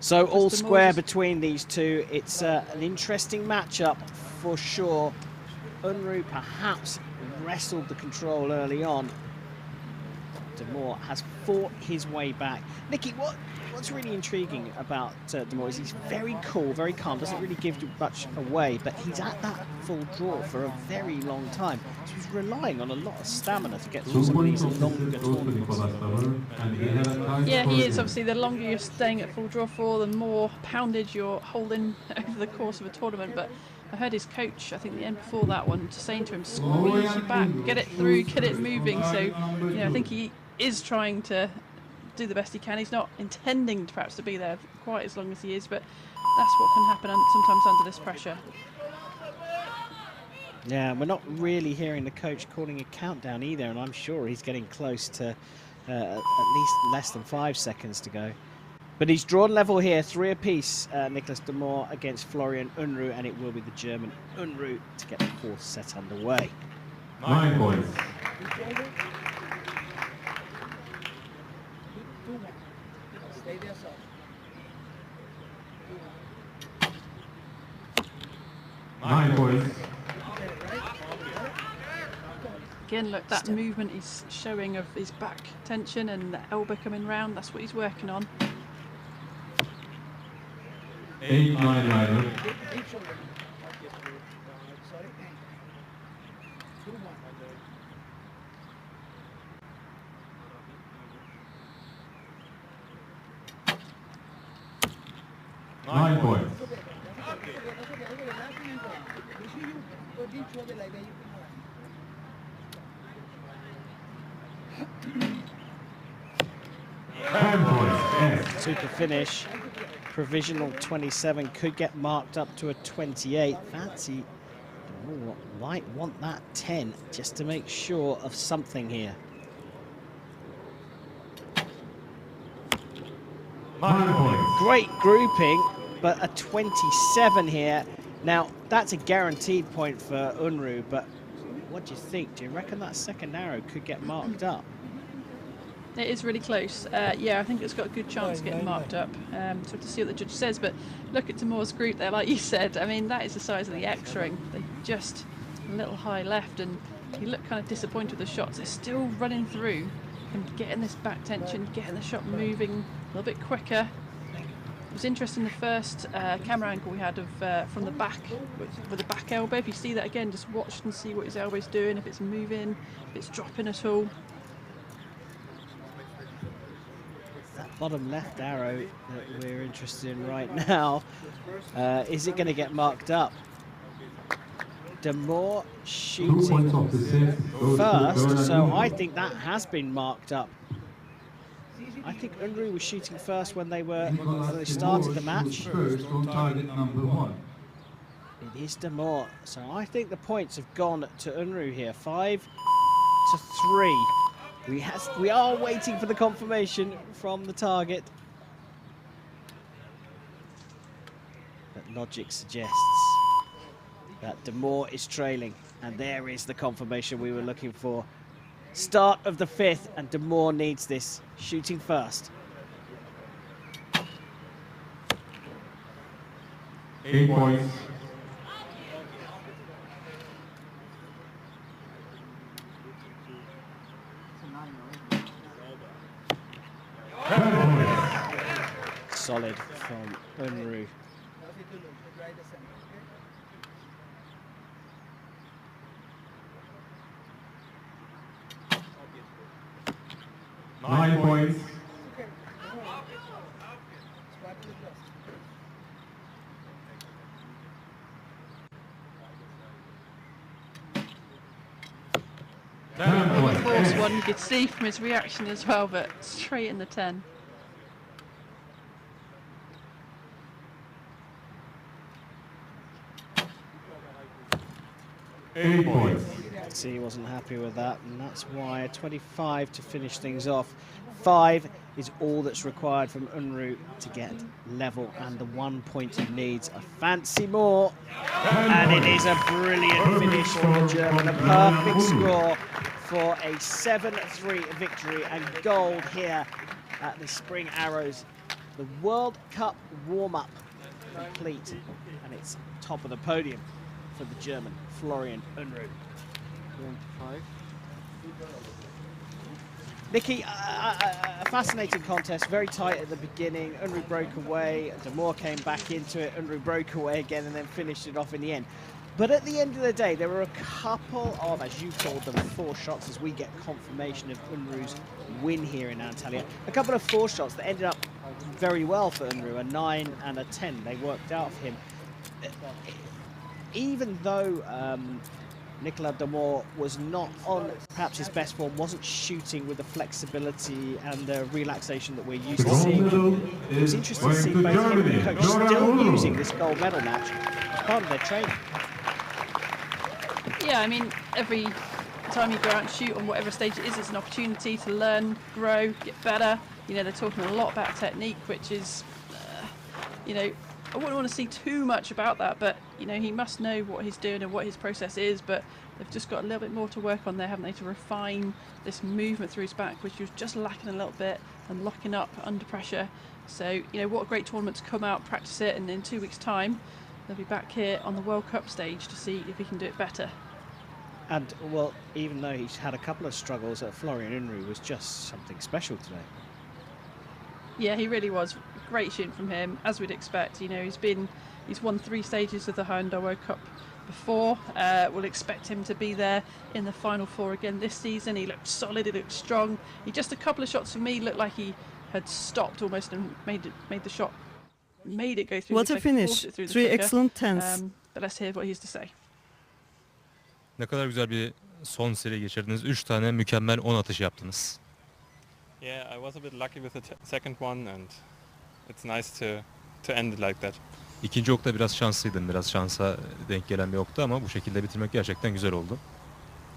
So all square between these two. It's an interesting matchup for sure. Unruh perhaps wrestled the control early on. Damore has fought his way back. Nikki, what's really intriguing about Damore is he's very cool, very calm, doesn't really give much away, but he's at that full draw for a very long time. So he's relying on a lot of stamina to get through some of these longer tournaments. Yeah, he is. Obviously, the longer you're staying at full draw for, the more poundage you're holding over the course of a tournament. But I heard his coach, I think the end before that one, just saying to him, squeeze your back, get it through, get it moving. So, you know, I think he is trying to do the best he can. He's not intending to perhaps to be there quite as long as he is, but that's what can happen sometimes under this pressure. Yeah, we're not really hearing the coach calling a countdown either, and I'm sure he's getting close to at least less than 5 seconds to go. But he's drawn level here, 3 apiece, Nicola De Damore against Florian Unruh, and it will be the German Unruh to get the 4th set underway. 9 points. Again, look, that movement he's showing of his back tension and the elbow coming round, that's what he's working on. 8, 9, 9. Nine points. Super finish. Provisional 27 could get marked up to a 28. Fancy might want that 10 just to make sure of something here. 9 points. Great grouping, but a 27 here. Now, that's a guaranteed point for Unruh, but what do you think? Do you reckon that second arrow could get marked up? It is really close. Yeah, I think it's got a good chance of getting marked up. So to see what the judge says, but look at Damore's group there, like you said. I mean, that is the size of the X ring. They're just a little high left, and you look kind of disappointed with the shots. They're still running through and getting this back tension, getting the shot moving a little bit quicker. It was interesting the first camera angle we had of from the back with the back elbow. If you see that again, just watch and see what his elbow's doing, if it's moving, if it's dropping at all. bottom left arrow that we're interested in right now. Is it going to get marked up? Damore 2 shooting points of the set goes to first, so Unruh. I think that has been marked up. I think Unruh was shooting first when they Nicola De started the Damore match. shoots first on target number 1. It is Damore, so I think the points have gone to Unruh here. 5-3. We are waiting for the confirmation from the target, but logic suggests that Damore is trailing, and there is the confirmation we were looking for. Start of the 5th, and Damore needs this, shooting first. 8 points. Solid from Unruh. 9 points. Force one, you could see from his reaction as well, but straight in the 10. Eight points. See, he wasn't happy with that, and that's why 25 to finish things off. 5 is all that's required from Unruh to get level, and the 1 point he needs. A fancy more, and it is a brilliant finish for the German. A perfect score for a 7-3 victory and gold here at the Spring Arrows. The World Cup warm-up complete, and it's top of the podium for the German, Florian Unruh. 25. Nikki, a fascinating contest, very tight at the beginning. Unruh broke away, Damore came back into it, Unruh broke away again and then finished it off in the end. But at the end of the day, there were a couple of, as you called them, 4 shots as we get confirmation of Unruh's win here in Antalya. A couple of 4 shots that ended up very well for Unruh, a 9 and a 10. They worked out for him. Even though Nicola De Damore was not on perhaps his best form, wasn't shooting with the flexibility and the relaxation that we're used to seeing. It was interesting to see both him and the coach still using this gold medal match as part of their training. Yeah, I mean, every time you go out and shoot on whatever stage it is, it's an opportunity to learn, grow, get better. You know, they're talking a lot about technique, which is, you know, I wouldn't want to see too much about that, but, you know, he must know what he's doing and what his process is, but they've just got a little bit more to work on there, haven't they, to refine this movement through his back, which was just lacking a little bit, and locking up under pressure. So, you know, what a great tournament to come out, practice it, and in 2 weeks' time, they'll be back here on the World Cup stage to see if he can do it better. And, well, even though he's had a couple of struggles, Florian Unruh was just something special today. Yeah, he really was. Great shooting from him, as we'd expect. You know, he's won 3 stages of the Hyundai World Cup before. We'll expect him to be there in the final 4 again this season. He looked solid, he looked strong. He just a couple of shots for me looked like he had stopped almost and made the shot, made it go through. What a finish! 3 excellent 10s. But let's hear what he has to say. Ne kadar güzel bir son seri geçirdiniz. 3 tane mükemmel 10 atış yaptınız. Yeah, I was a bit lucky with the second one, and it's nice to end it like that. İkinci okta biraz şanslıydım. Biraz şansa denk gelen bir oktu ama bu şekilde bitirmek gerçekten güzel oldu.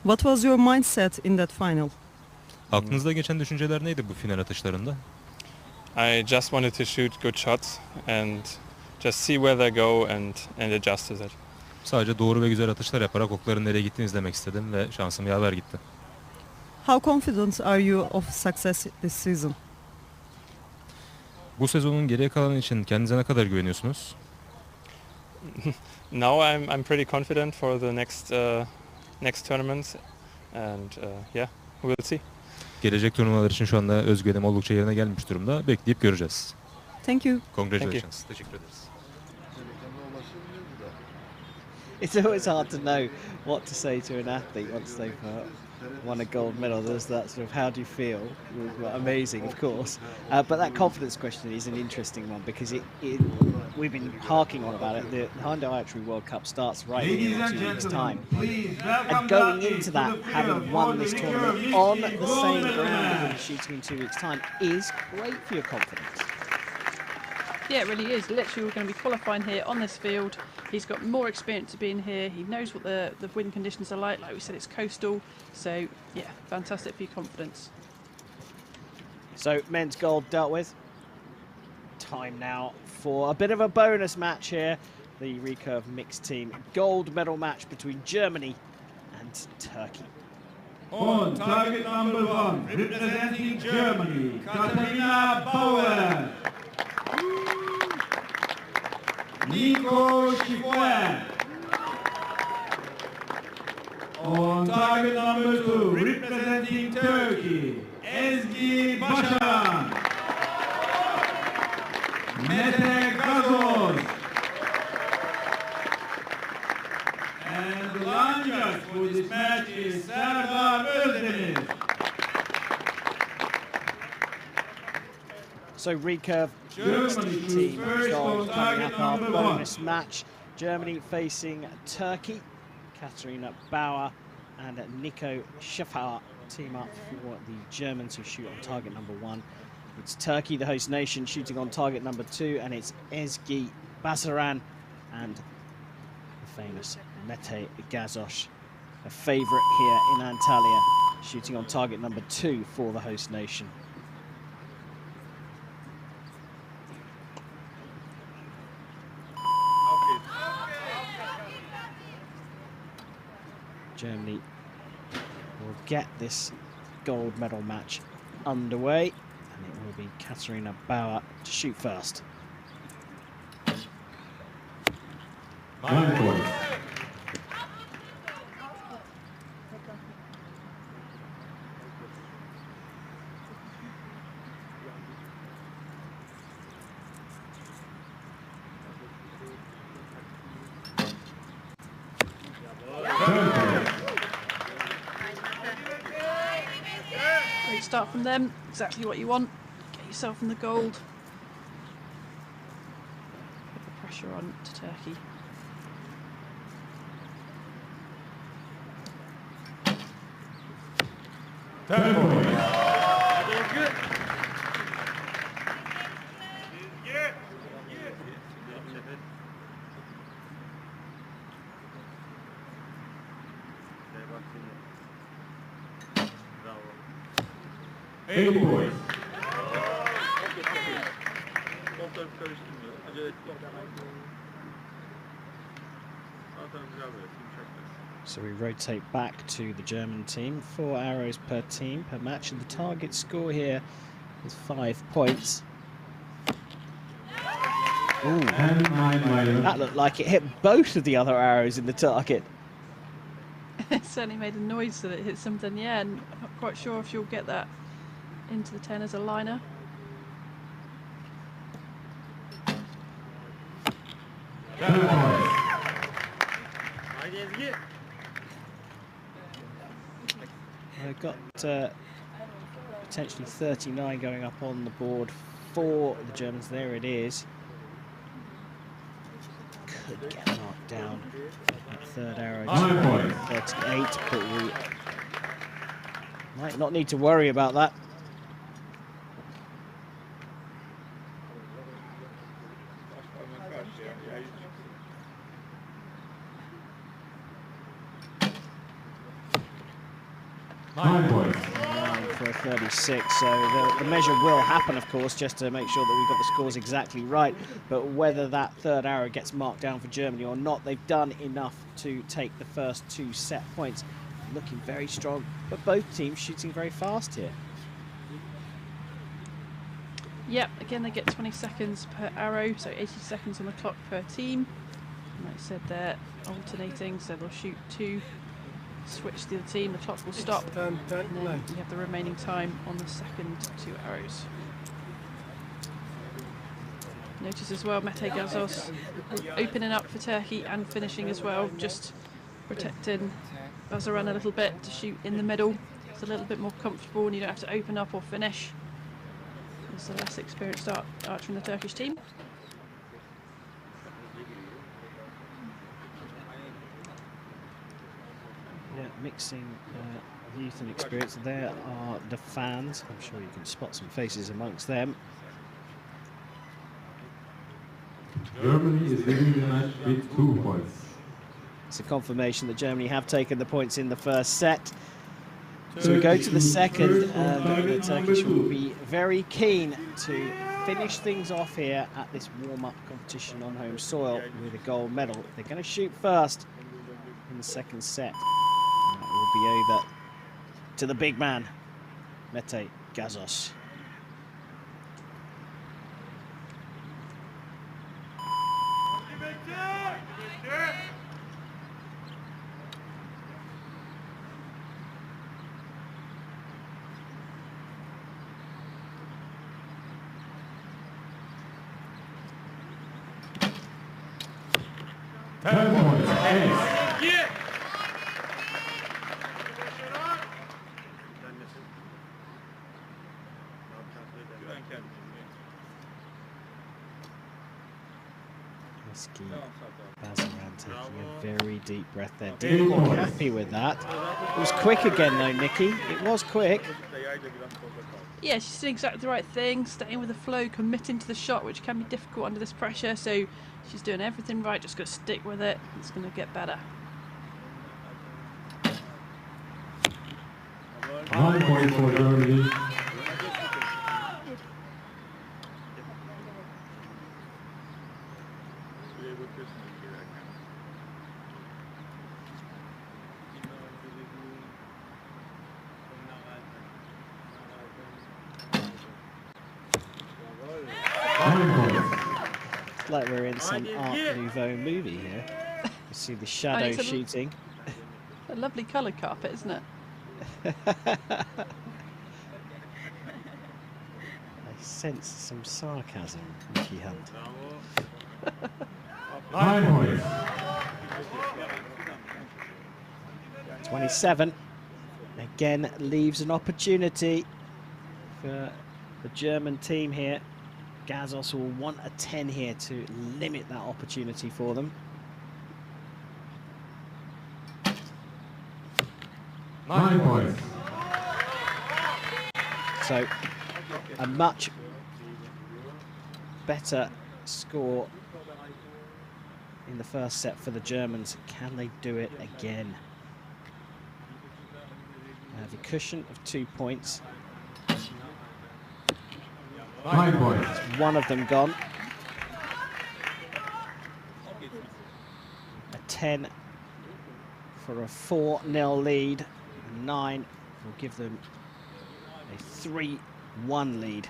What was your mindset in that final? Aklınızda geçen düşünceler neydi bu final atışlarında? I just wanted to shoot good shots and just see where they go and adjust to that. Sadece doğru ve güzel atışlar yaparak okların nereye gittiğini izlemek istedim ve şansım yaver gitti. How confident are you of success this season? Bu sezonun geriye kalanı için kendinize ne kadar güveniyorsunuz? Now I'm pretty confident for the next tournaments, and yeah, we'll see. Gelecek turnuvalar için şu anda özgüvenim oldukça yerine gelmiş durumda. Bekleyip göreceğiz. Thank you. Congratulations. Teşekkür ederiz. It's always hard to know what to say to an athlete once they've won a gold medal. There's that sort of, how do you feel? Well, amazing, of course. But that confidence question is an interesting one because we've been harking on about it. The Hyundai Archery World Cup starts right here in 2 weeks' time. And going into that, having won this tournament on the same ground that you'll be shooting in 2 weeks' time is great for your confidence. Yeah, it really is. Literally, we're going to be qualifying here on this field. He's got more experience of being here. He knows what the wind conditions are like. Like we said, it's coastal. So, yeah, fantastic for your confidence. So, men's gold dealt with. Time now for a bit of a bonus match here. The Recurve mixed team gold medal match between Germany and Turkey. On target number 1, representing Germany, Katarina Bauer. Nico De. On target number 2, representing Turkey, Ezgi Başaran. Mete Gazoz. And the line judge for this match is Serdar Özdemir. So Recurve Germany team first gold on coming target up our number 1. bonus match. Germany facing Turkey. Katarina Bauer and Nico Schaffer team up for the Germans who shoot on target number 1. It's Turkey, the host nation, shooting on target number 2, and it's Ezgi Başaran and the famous Mete Gazoz, a favourite here in Antalya, shooting on target number 2 for the host nation. Germany will get this gold medal match underway, and it will be Katarina Bauer to shoot first. 9 points. Great start from them. Exactly what you want. Get yourself in the gold. Put the pressure on to Turkey. So we rotate back to the German team. 4 arrows per team per match, and the target score here is 5 points. Ooh, that looked like it hit both of the other arrows in the target. It certainly made a noise that it hit something, yeah, and I'm not quite sure if she'll get that into the 10 as a liner. I've got potentially 39 going up on the board for the Germans. There it is. Could get marked down. That third arrow to 38, but we might not need to worry about that. For a 36, so the measure will happen, of course, just to make sure that we've got the scores exactly right. But whether that third arrow gets marked down for Germany or not, they've done enough to take the first 2 set points. Looking very strong, but both teams shooting very fast here. Yep, again they get 20 seconds per arrow, so 80 seconds on the clock per team. And like I said, they're alternating, so they'll shoot 2. Switch to the other team, the clock will stop, and then you have the remaining time on the second 2 arrows. Notice as well, Mete Gazos opening up for Turkey and finishing as well, just protecting Bazaran a little bit to shoot in the middle. It's a little bit more comfortable and you don't have to open up or finish. It's the less experienced archer in the Turkish team. Yeah, mixing youth and experience. There are the fans. I'm sure you can spot some faces amongst them. Germany is leading the match with 2 points. It's a confirmation that Germany have taken the points in the first set. So we go to the second, and the Turkish will be very keen to finish things off here at this warm-up competition on home soil with a gold medal. They're going to shoot first in the second set. And that will be over to the big man, Mete Gazos. Bazaran taking a very deep breath there. Didn't look happy with that. It was quick again though, Nikki. It was quick. Yeah, she's doing exactly the right thing, staying with the flow, committing to the shot, which can be difficult under this pressure. So she's doing everything right, just got to stick with it. It's going to get better. 1 point for Germany. Like we're in some Art Nouveau movie here. You see the shadow shooting. A lovely coloured carpet, isn't it? I sense some sarcasm, Nikki Hunt. 9 points. 27. Again, leaves an opportunity for the German team here. Gazos will want a 10 here to limit that opportunity for them. 9 points. So a much better score in the first set for the Germans. Can they do it again? The cushion of 2 points. 9 points. One of them gone. A 10 for a 4-0 lead. 9 will give them a 3-1 lead.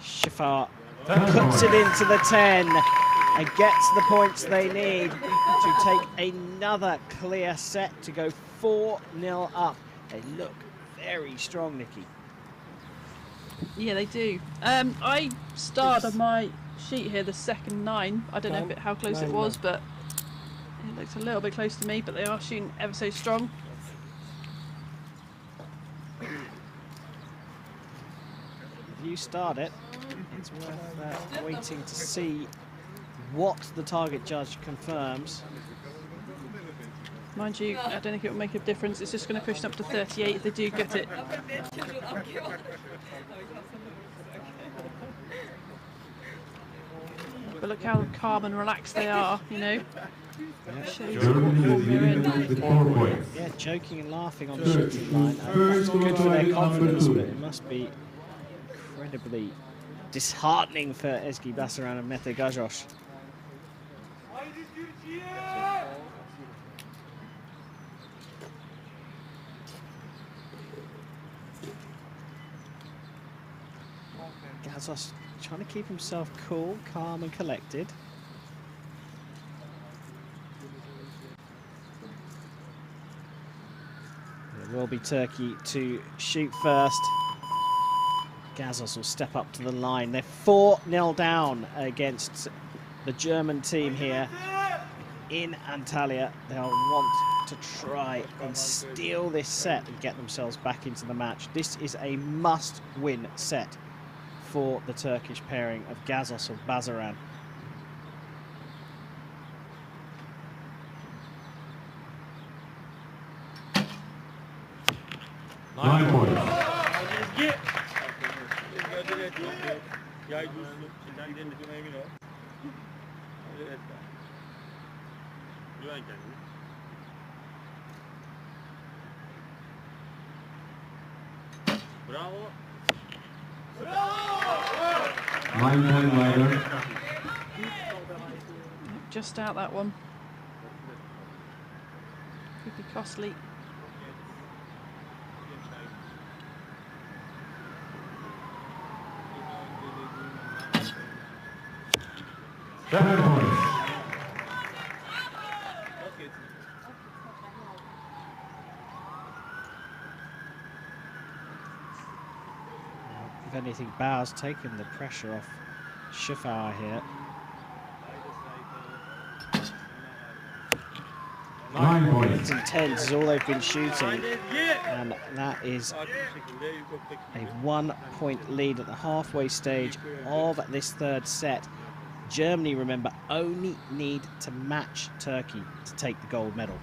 Shafar puts it into the 10 and gets the points they need to take another clear set to go 4-0 up. They look very strong, Nikki. Yeah, they do. I starred on my sheet here the second 9. I don't know how close it was, but it looks a little bit close to me, but they are shooting ever so strong. If you start it, it's worth waiting to see what the target judge confirms. Mind you, I don't think it will make a difference. It's just going to push them up to 38 if they do get it. But look how calm and relaxed they are, you know. Yeah, joking and laughing on the shooting line. That's good for their confidence, but it must be incredibly disheartening for Ezgi Basaran and Mete Gazos. Gazos trying to keep himself cool, calm and collected. It will be Turkey to shoot first. Gazos will step up to the line. They're 4-0 down against the German team here in Antalya. They'll want to try and steal this set and get themselves back into the match. This is a must-win set for the Turkish pairing of Gazos and Basaran. Nine points. Bravo. 9-10 rider. Just out that one. Could be costly. Seven points. If anything, Bauer's taken the pressure off Schiffauer here. 9 points. 8s and 10s is all they've been shooting, and that is a 1-point lead at the halfway stage of this third set. Germany, remember, only need to match Turkey to take the gold medal.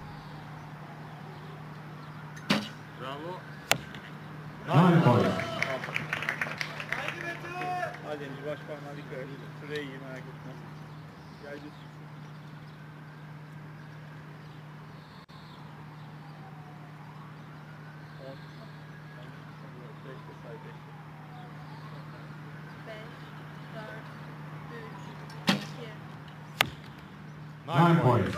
9 points. Nine points.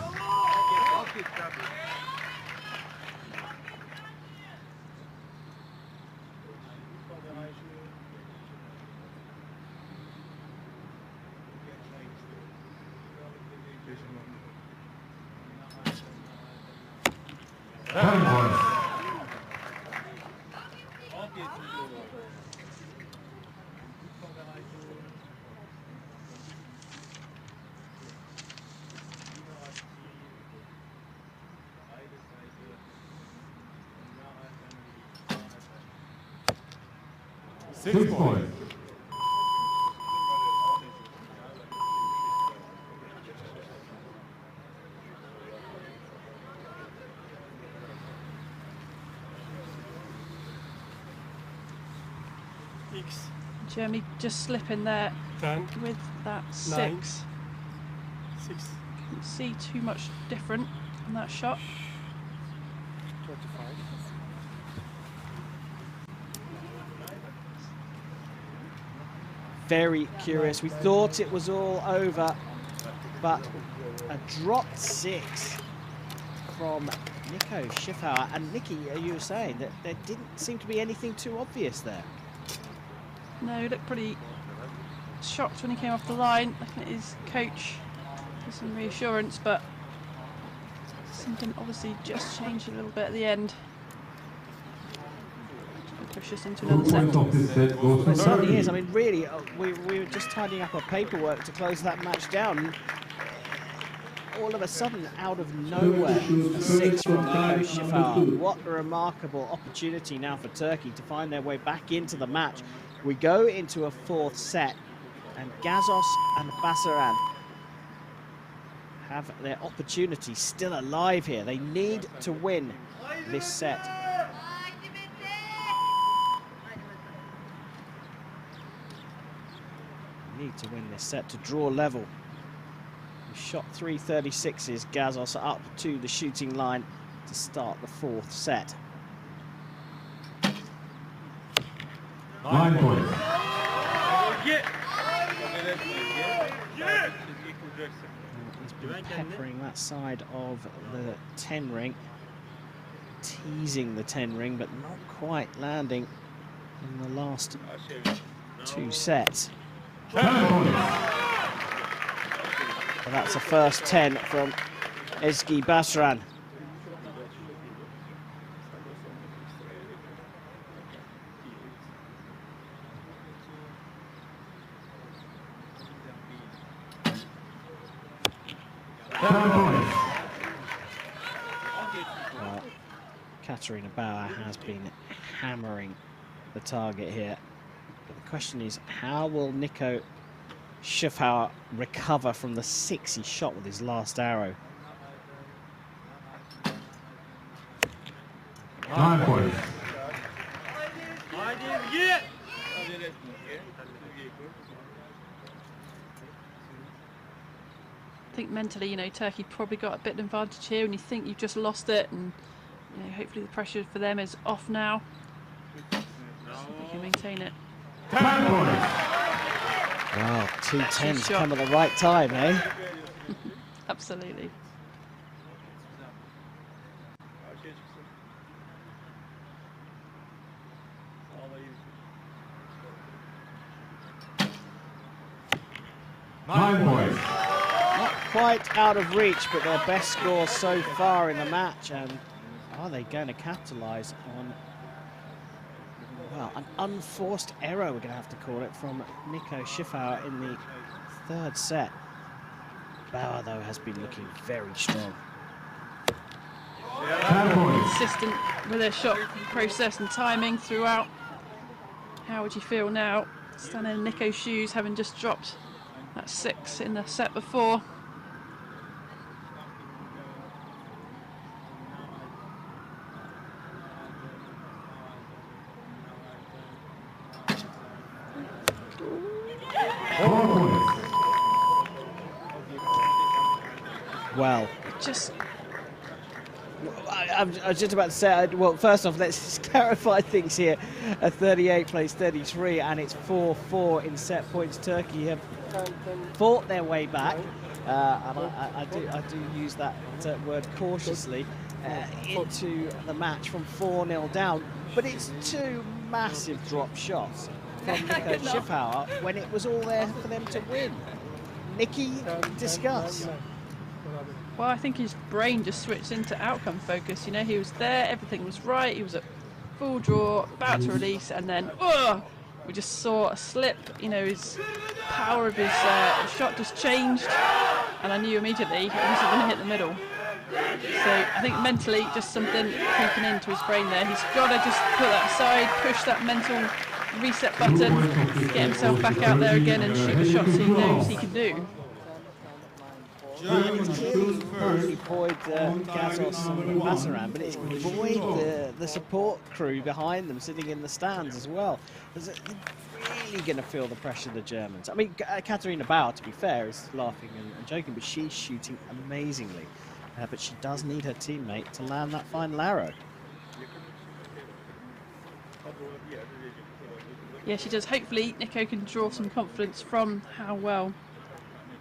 Seven points. Six points. Germany just slipping there 10, with that 6. 9, 6, Couldn't see too much different on that shot. 25. Very curious. We thought it was all over, but a dropped 6 from Nico Schiffauer. And Nikki, you were saying that there didn't seem to be anything too obvious there. No, he looked pretty shocked when he came off the line, looking at his coach for some reassurance, but something obviously just changed a little bit at the end. Push us into another set. Of this set goes to It certainly Turkey. is. I mean, really, we were just tidying up our paperwork to close that match down. And all of a sudden, out of nowhere, a 6 from Nico Schiffauer. What a remarkable opportunity now for Turkey to find their way back into the match. We go into a 4th set, and Gazos and Basaran have their opportunity still alive here. They need to win this set. Need to win this set to draw level. We shot 336s. Gazos up to the shooting line to start the 4th set. 9 points. He's been peppering that side of the 10 ring, teasing the 10 ring, but not quite landing in the last 2 sets. 7 points. And that's the first 10 from Ezgi Basaran. 10 points. Well, Katarina Bauer has been hammering the target here. But the question is, how will Nico Schiffauer recover from the 6 he shot with his last arrow? 9 points. I think mentally, you know, Turkey probably got a bit of advantage here, and you think you've just lost it, and you know, hopefully the pressure for them is off now. So they can maintain it. 10 points. Wow, 2 10s come at the right time, eh? Absolutely. Nine points. Not quite out of reach, but their best score so far in the match. And are they going to capitalise on, well, an unforced error, we're going to have to call it, from Nico Schiffauer in the 3rd set. Bauer, though, has been looking very strong. 10 points. Consistent with their shot process and timing throughout. How would you feel now, standing in Nico's shoes, having just dropped that 6 in the set before? Well, Just I was just about to say, well, first off, let's just clarify things here. A 38 plays 33, and it's 4-4 in set points. Turkey have fought their way back, and I do use that word cautiously, into the match from 4-0 down. But it's 2 massive drop shots from Nico Schiffauer when it was all there for them to win. Nikki, discuss. Well, I think his brain just switched into outcome focus. You know, he was there, everything was right, he was at full draw, about to release, and then, we just saw a slip. You know, his power of his shot just changed, and I knew immediately he wasn't going to hit the middle. So I think mentally, just something creeping into his brain there. He's got to just put that aside, push that mental reset button, get himself back out there again and shoot the shots he knows he can do. It's clearly buoyed Gazos and Masaran, but it's buoyed the support crew behind them sitting in the stands as well. They're really going to feel the pressure of the Germans. I mean, Katarina Bauer, to be fair, is laughing and joking, but she's shooting amazingly. But she does need her teammate to land that final arrow. Yeah, she does. Hopefully Nico can draw some confidence from how well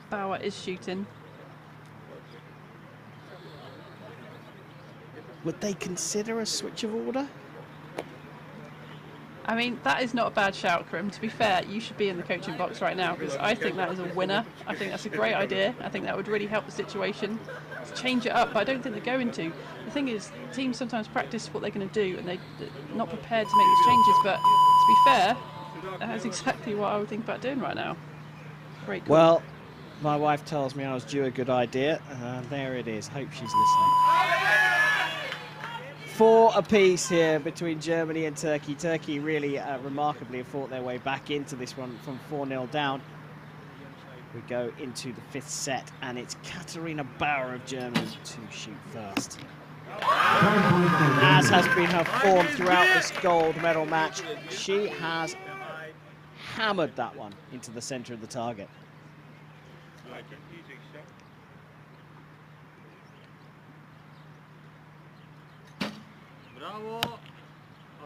Bauer is shooting. Would they consider a switch of order? I mean, that is not a bad shout, Krim. To be fair, you should be in the coaching box right now, because I think that is a winner. I think that's a great idea. I think that would really help the situation. To change it up, but I don't think they're going to. The thing is, teams sometimes practice what they're going to do, and they're not prepared to make these changes. But to be fair, that's exactly what I would think about doing right now. Great call. Well, my wife tells me I was due a good idea. There it is. Hope she's listening. 4 apiece here between Germany and Turkey. Turkey really remarkably have fought their way back into this one from 4-0 down. We go into the 5th set, and it's Katarina Bauer of Germany to shoot first. As has been her form throughout this gold medal match, she has hammered that one into the center of the target.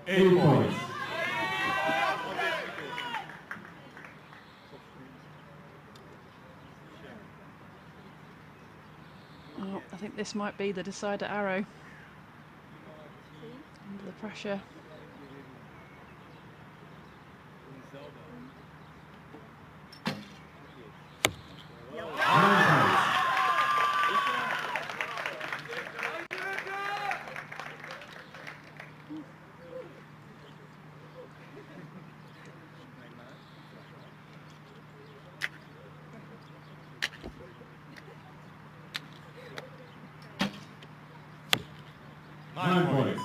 8 points. Oh, I think this might be the decider arrow. Under the pressure. 9 points.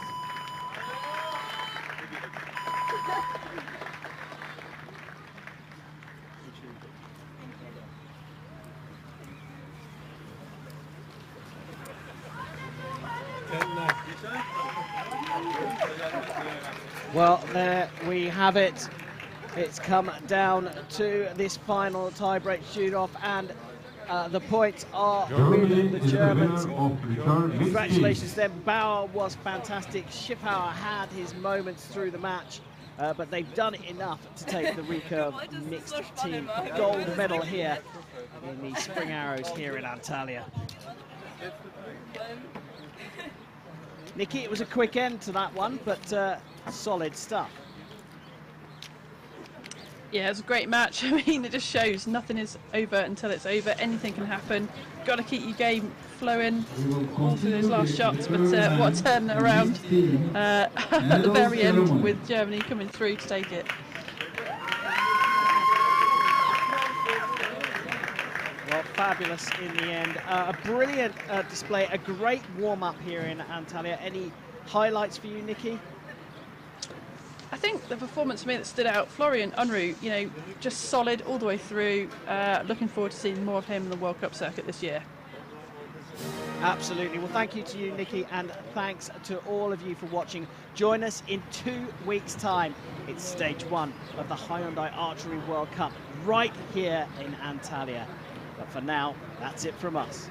Well, there we have it. It's come down to this final tie-break shoot-off, and the points are Germany with is the the winner Germans. of Recurve mixed Congratulations team. to them. Bauer was fantastic. Schiffauer had his moments through the match, but they've done enough to take the Recurve mixed team gold medal here in the Spring Arrows here in Antalya. Nikki, it was a quick end to that one, but solid stuff. Yeah, it was a great match. I mean, it just shows nothing is over until it's over. Anything can happen. Got to keep your game flowing all through those last shots. But what a turn around at the very end with Germany coming through to take it. Well, fabulous in the end. A brilliant display, a great warm-up here in Antalya. Any highlights for you, Nikki? I think the performance for me that stood out, Florian, Unruh, you know, just solid all the way through. Looking forward to seeing more of him in the World Cup circuit this year. Absolutely. Well, thank you to you, Nikki, and thanks to all of you for watching. Join us in 2 weeks' time. It's stage 1 of the Hyundai Archery World Cup right here in Antalya. But for now, that's it from us.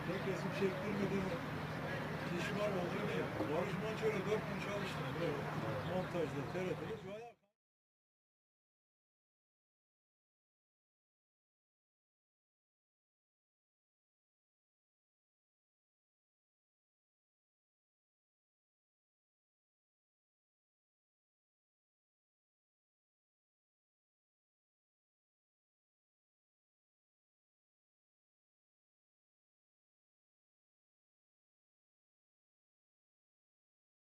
Tek resim çektirmediğim kişi var mı? Barış Manço'yla 4 gün çalıştım. Böyle montajda, TRT'de.